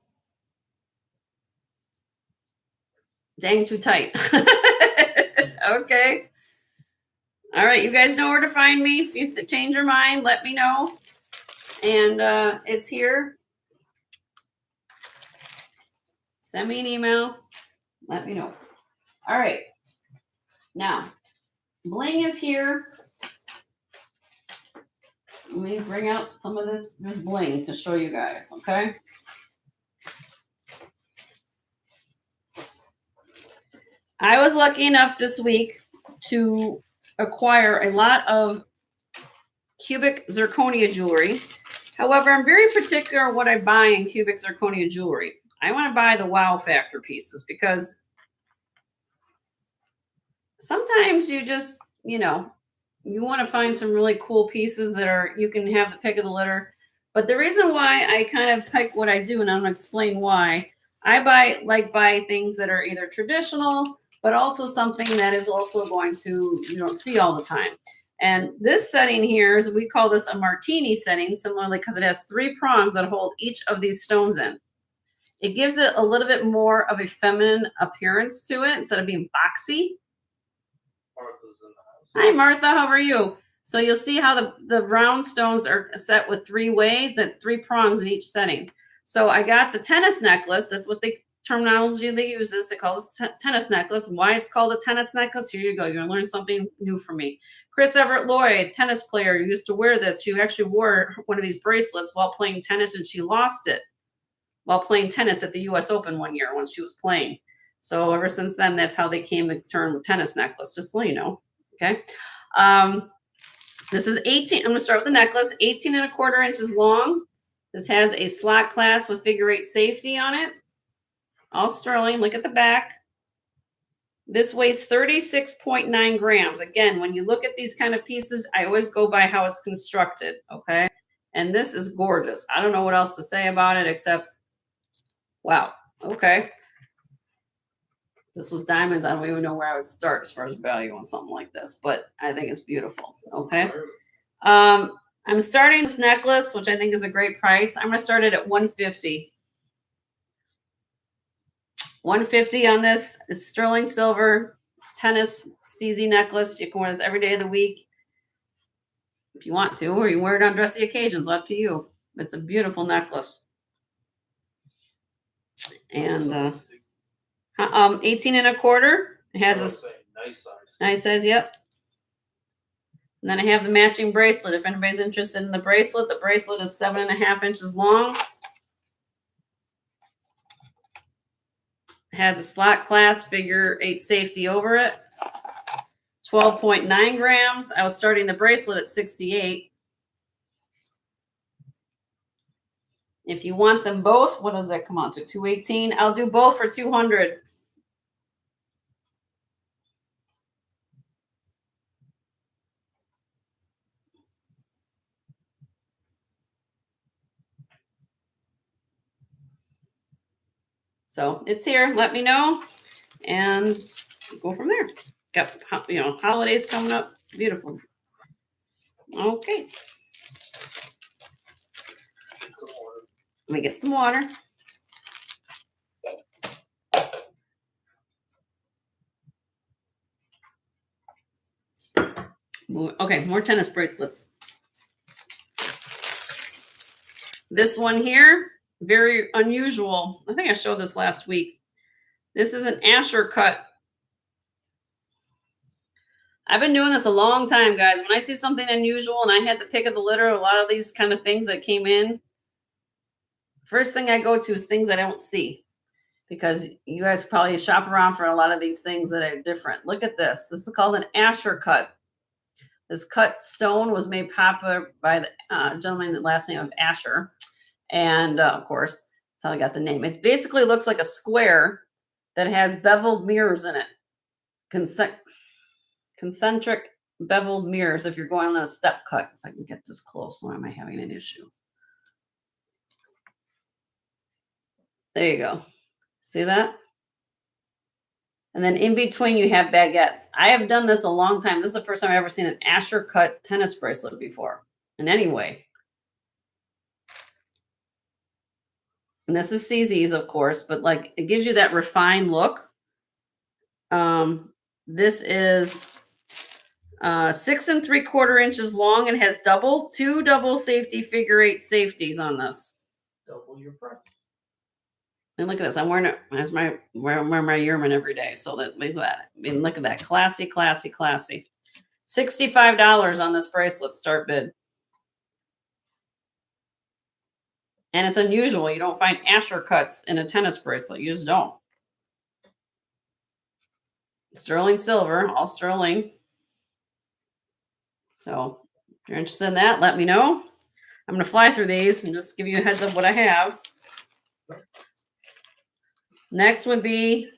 Dang, too tight. Okay. All right, you guys know where to find me. If you change your mind, let me know. And it's here. Send me an email. Let me know. All right. Now, bling is here. Let me bring out some of this bling to show you guys, okay? I was lucky enough this week to acquire a lot of cubic zirconia jewelry. However, I'm very particular what I buy in cubic zirconia jewelry. I want to buy the wow factor pieces because sometimes you just, you want to find some really cool pieces that you can have the pick of the litter. But the reason why I kind of pick what I do, and I'm going to explain why, I buy things that are either traditional, but also something that is also going to, see all the time. And this setting here is, we call this a martini setting, similarly because it has 3 prongs that hold each of these stones in. It gives it a little bit more of a feminine appearance to it instead of being boxy. Martha's in the house. Hi, Martha. How are you? So you'll see how the round stones are set with 3 ways and 3 prongs in each setting. So I got the tennis necklace. That's what the terminology they use is. They call this tennis necklace. Why it's called a tennis necklace? Here you go. You're going to learn something new from me. Chris Everett Lloyd, tennis player, used to wear this. She actually wore one of these bracelets while playing tennis, and she lost it while playing tennis at the U.S. Open one year when she was playing. So ever since then, that's how they came the term tennis necklace, just so you know. Okay. This is 18. I'm going to start with the necklace, 18¼ inches long. This has a slot clasp with figure 8 safety on it. All sterling. Look at the back. This weighs 36.9 grams. Again, when you look at these kind of pieces, I always go by how it's constructed. Okay. And this is gorgeous. I don't know what else to say about it except, wow. Okay. This was diamonds. I don't even know where I would start as far as value on something like this, but I think it's beautiful. Okay. I'm starting this necklace, which I think is a great price. I'm going to start it at $150. $150 on this. It's sterling silver tennis CZ necklace. You can wear this every day of the week if you want to, or you wear it on dressy occasions. Up to you. It's a beautiful necklace. And 18¼ It has a nice size. nice size. Yep. And then I have the matching bracelet. If anybody's interested in the bracelet is 7½ inches long. It has a slot clasp, figure 8 safety over it. 12.9 grams. I was starting the bracelet at 68. If you want them both, what does that come out to? 218. I'll do both for 200. So it's here. Let me know, and go from there. Got holidays coming up. Beautiful. Okay. Some Let me get some water. Okay, more tennis bracelets. This one here, very unusual. I think I showed this last week. This is an Asher cut. I've been doing this a long time, guys. When I see something unusual and I had the pick of the litter, a lot of these kind of things that came in, first thing I go to is things I don't see. Because you guys probably shop around for a lot of these things that are different. Look at this. This is called an Asher cut. This cut stone was made popular by the gentleman, the last name of Asher. And of course, that's how I got the name. It basically looks like a square that has beveled mirrors in it. Concentric beveled mirrors if you're going on a step cut. If I can get this close, why am I having an issue? There you go. See that? And then in between you have baguettes. I have done this a long time. This is the first time I've ever seen an Asher cut tennis bracelet before. In any way. And this is CZ's, of course, but like it gives you that refined look. This is 6 3/4 inches long and has two double safety figure 8 safeties on this. Double your price. And look at this. I'm wearing it as my Yearman every day. So look at that. I mean, look at that. Classy, classy, classy. $65 on this bracelet start bid. And it's unusual. You don't find Asher cuts in a tennis bracelet. You just don't. Sterling silver, all sterling. So if you're interested in that, let me know. I'm going to fly through these and just give you a heads up what I have. Next would be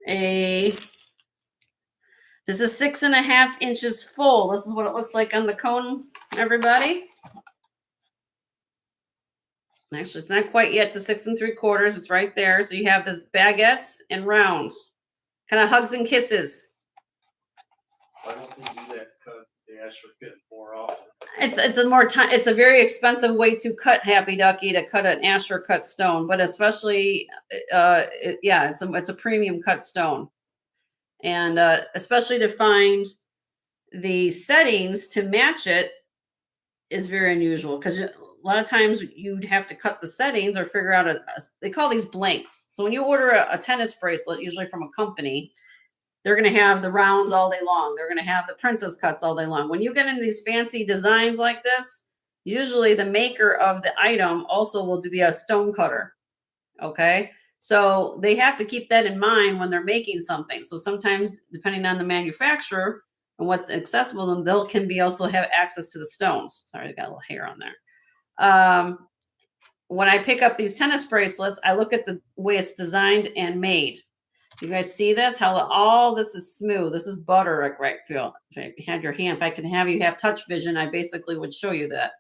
this is 6 1/2 inches full. This is what it looks like on the cone, everybody. Actually, it's not quite yet to 6 3/4. It's right there. So you have this baguettes and rounds, kind of hugs and kisses. Why don't they do that cut the Asher cut more often? It's a very expensive way to cut Happy Ducky, to cut an Asher cut stone, but especially it's a premium cut stone, and especially to find the settings to match it is very unusual, because a lot of times you'd have to cut the settings or figure out they call these blanks. So when you order a tennis bracelet, usually from a company, they're going to have the rounds all day long. They're going to have the princess cuts all day long. When you get into these fancy designs like this, usually the maker of the item also will be a stone cutter. Okay. So they have to keep that in mind when they're making something. So sometimes, depending on the manufacturer and what's accessible to them, they'll can be also have access to the stones. Sorry, I got a little hair on there. When I pick up these tennis bracelets, I look at the way it's designed and made. You guys see this? How all this is smooth. This is butter, right? If you had your hand, if I can have you have touch vision, I basically would show you that.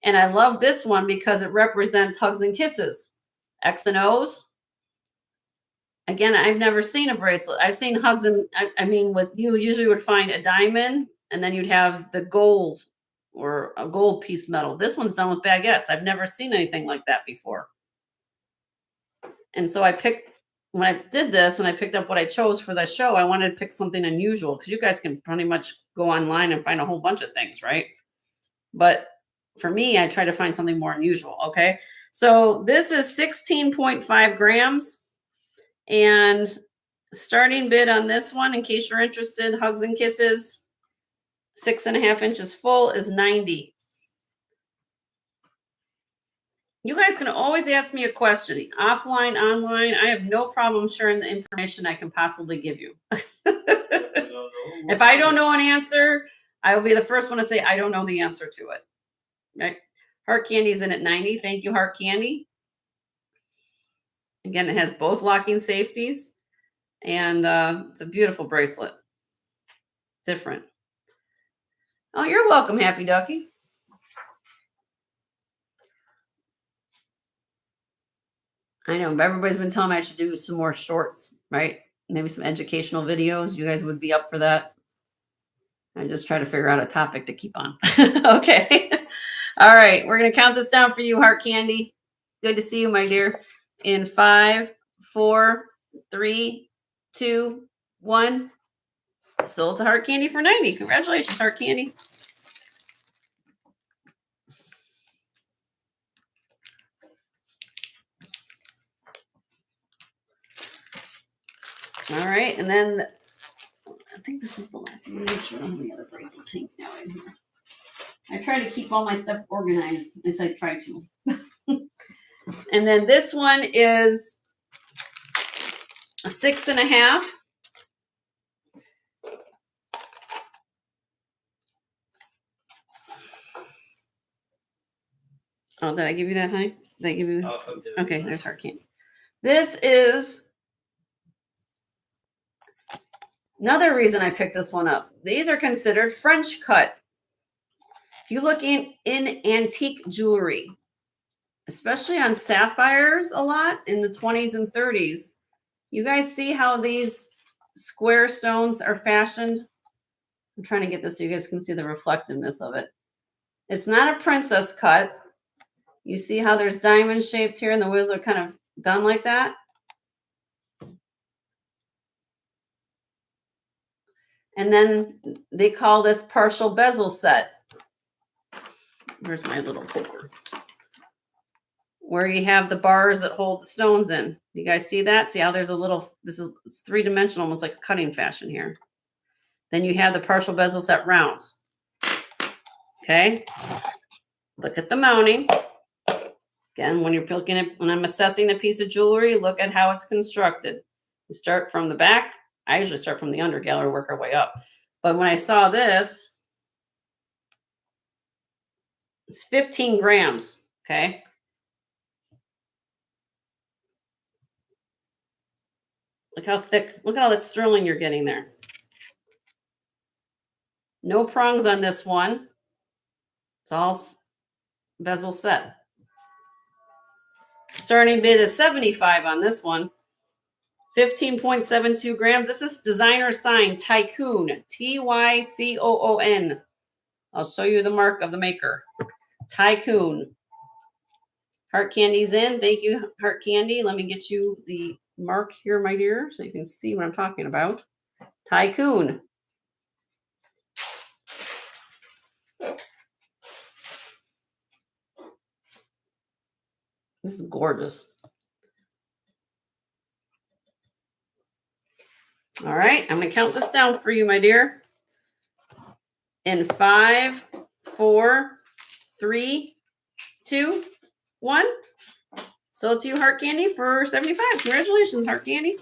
And I love this one because it represents hugs and kisses. X and O's. Again, I've never seen a bracelet. I've seen hugs and, I mean, you usually would find a diamond and then you'd have the gold or a gold piece metal. This one's done with baguettes. I've never seen anything like that before. And so when I did this and I picked up what I chose for the show, I wanted to pick something unusual, because you guys can pretty much go online and find a whole bunch of things, right? But for me, I try to find something more unusual. Okay. So this is 16.5 grams. And starting bid on this one, in case you're interested, hugs and kisses, 6 1/2 inches full, is $90. You guys can always ask me a question, offline, online. I have no problem sharing the information I can possibly give you. If I don't know an answer, I will be the first one to say I don't know the answer to it. Right? Heart Candy's in at 90. Thank you, Heart Candy. Again, it has both locking safeties, and it's a beautiful bracelet. Different. Oh, you're welcome, Happy Ducky. I know, but everybody's been telling me I should do some more shorts, right? Maybe some educational videos. You guys would be up for that. I just try to figure out a topic to keep on. Okay. All right. We're going to count this down for you, Heart Candy. Good to see you, my dear. In 5, 4, 3, 2, 1. Sold to Heart Candy for 90. Congratulations, Heart Candy. All right. And then I think this is the last one. Make sure I don't have any other bracelets hanging out in here. I try to keep all my stuff organized as I try to. And then this one is a 6.5. Oh, did I give you that, honey? Did I give you? Okay, there's Heart Candy. This is another reason I picked this one up. These are considered French cut. If you look in antique jewelry, especially on sapphires a lot in the 20s and 30s, you guys see how these square stones are fashioned? I'm trying to get this so you guys can see the reflectiveness of it. It's not a princess cut. You see how there's diamond shaped here and the wheels are kind of done like that? And then they call this partial bezel set. Where's my little poker? Where you have the bars that hold the stones in. You guys see that? See how there's a little, it's 3-dimensional, almost like a cutting fashion here. Then you have the partial bezel set rounds. Okay. Look at the mounting. Again, when you're looking at, when I'm assessing a piece of jewelry, look at how it's constructed. You start from the back. I usually start from the under gallery, work our way up. But when I saw this, it's 15 grams. Okay. Look how thick, look at all that sterling you're getting there. No prongs on this one. It's all bezel set. Starting bid is 75 on this one. 15.72 grams. This is designer sign Tycoon. Tycoon. I'll show you the mark of the maker. Tycoon. Heart Candy's in. Thank you, Heart Candy. Let me get you the mark here, my dear, so you can see what I'm talking about. Tycoon. This is gorgeous. All right, I'm going to count this down for you, my dear. In 5, 4, 3, 2, 1. So it's you, Heart Candy, for 75. Congratulations, Heart Candy.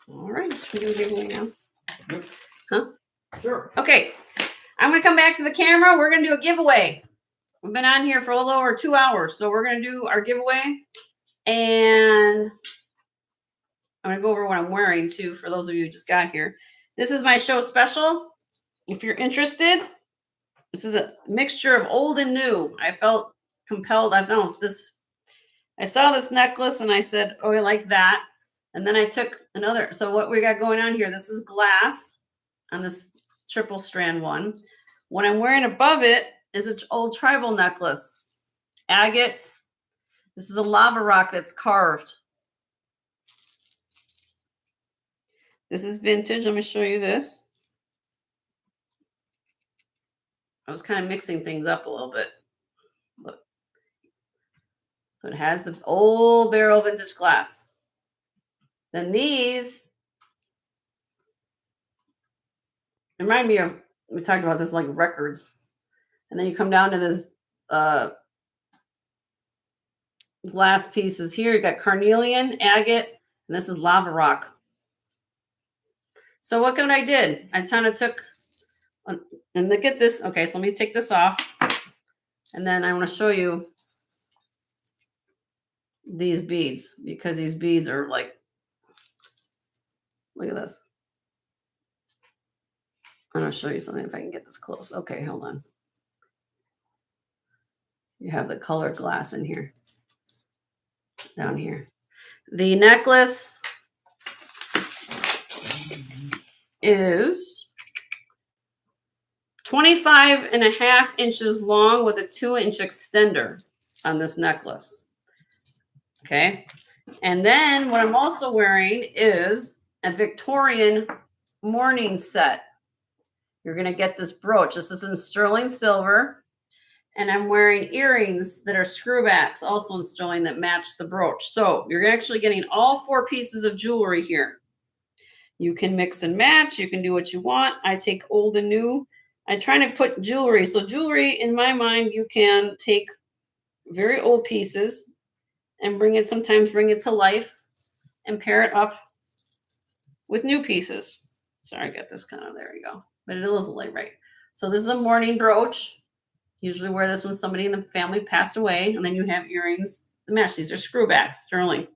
All right, should we do a giveaway now? Yep. Huh? Sure. Okay, I'm going to come back to the camera. We're going to do a giveaway. We've been on here for a little over 2 hours, so we're going to do our giveaway. And I'm going to go over what I'm wearing, too, for those of you who just got here. This is my show special. If you're interested, this is a mixture of old and new. I felt compelled. I saw this necklace, and I said, oh, I like that. And then I took another. So what we got going on here, this is glass on this triple strand one. What I'm wearing above it is an old tribal necklace. Agates. This is a lava rock that's carved. This is vintage. Let me show you this. I was kind of mixing things up a little bit. Look. So it has the old barrel vintage glass. Then these remind me of, we talked about this like records. And then you come down to this glass pieces here. You got carnelian, agate, and this is lava rock. So what I did, I kind of took, and look at this. Okay, so let me take this off. And then I want to show you these beads, because these beads are like, look at this. I'm going to show you something if I can get this close. Okay, hold on. You have the colored glass in here, down here. The necklace is 25.5 inches long with a 2-inch extender on this necklace. Okay. And then what I'm also wearing is a Victorian morning set. You're going to get this brooch. This is in sterling silver. And I'm wearing earrings that are screwbacks, also in sterling, that match the brooch. So you're actually getting all 4 pieces of jewelry here. You can mix and match. You can do what you want. I take old and new. I try to put jewelry. So jewelry, in my mind, you can take very old pieces and sometimes bring it to life and pair it up with new pieces. Sorry, I got this kind of, there you go. But it isn't like right. So this is a morning brooch. Usually wear this when somebody in the family passed away, and then you have earrings that match. These are screwbacks, sterling.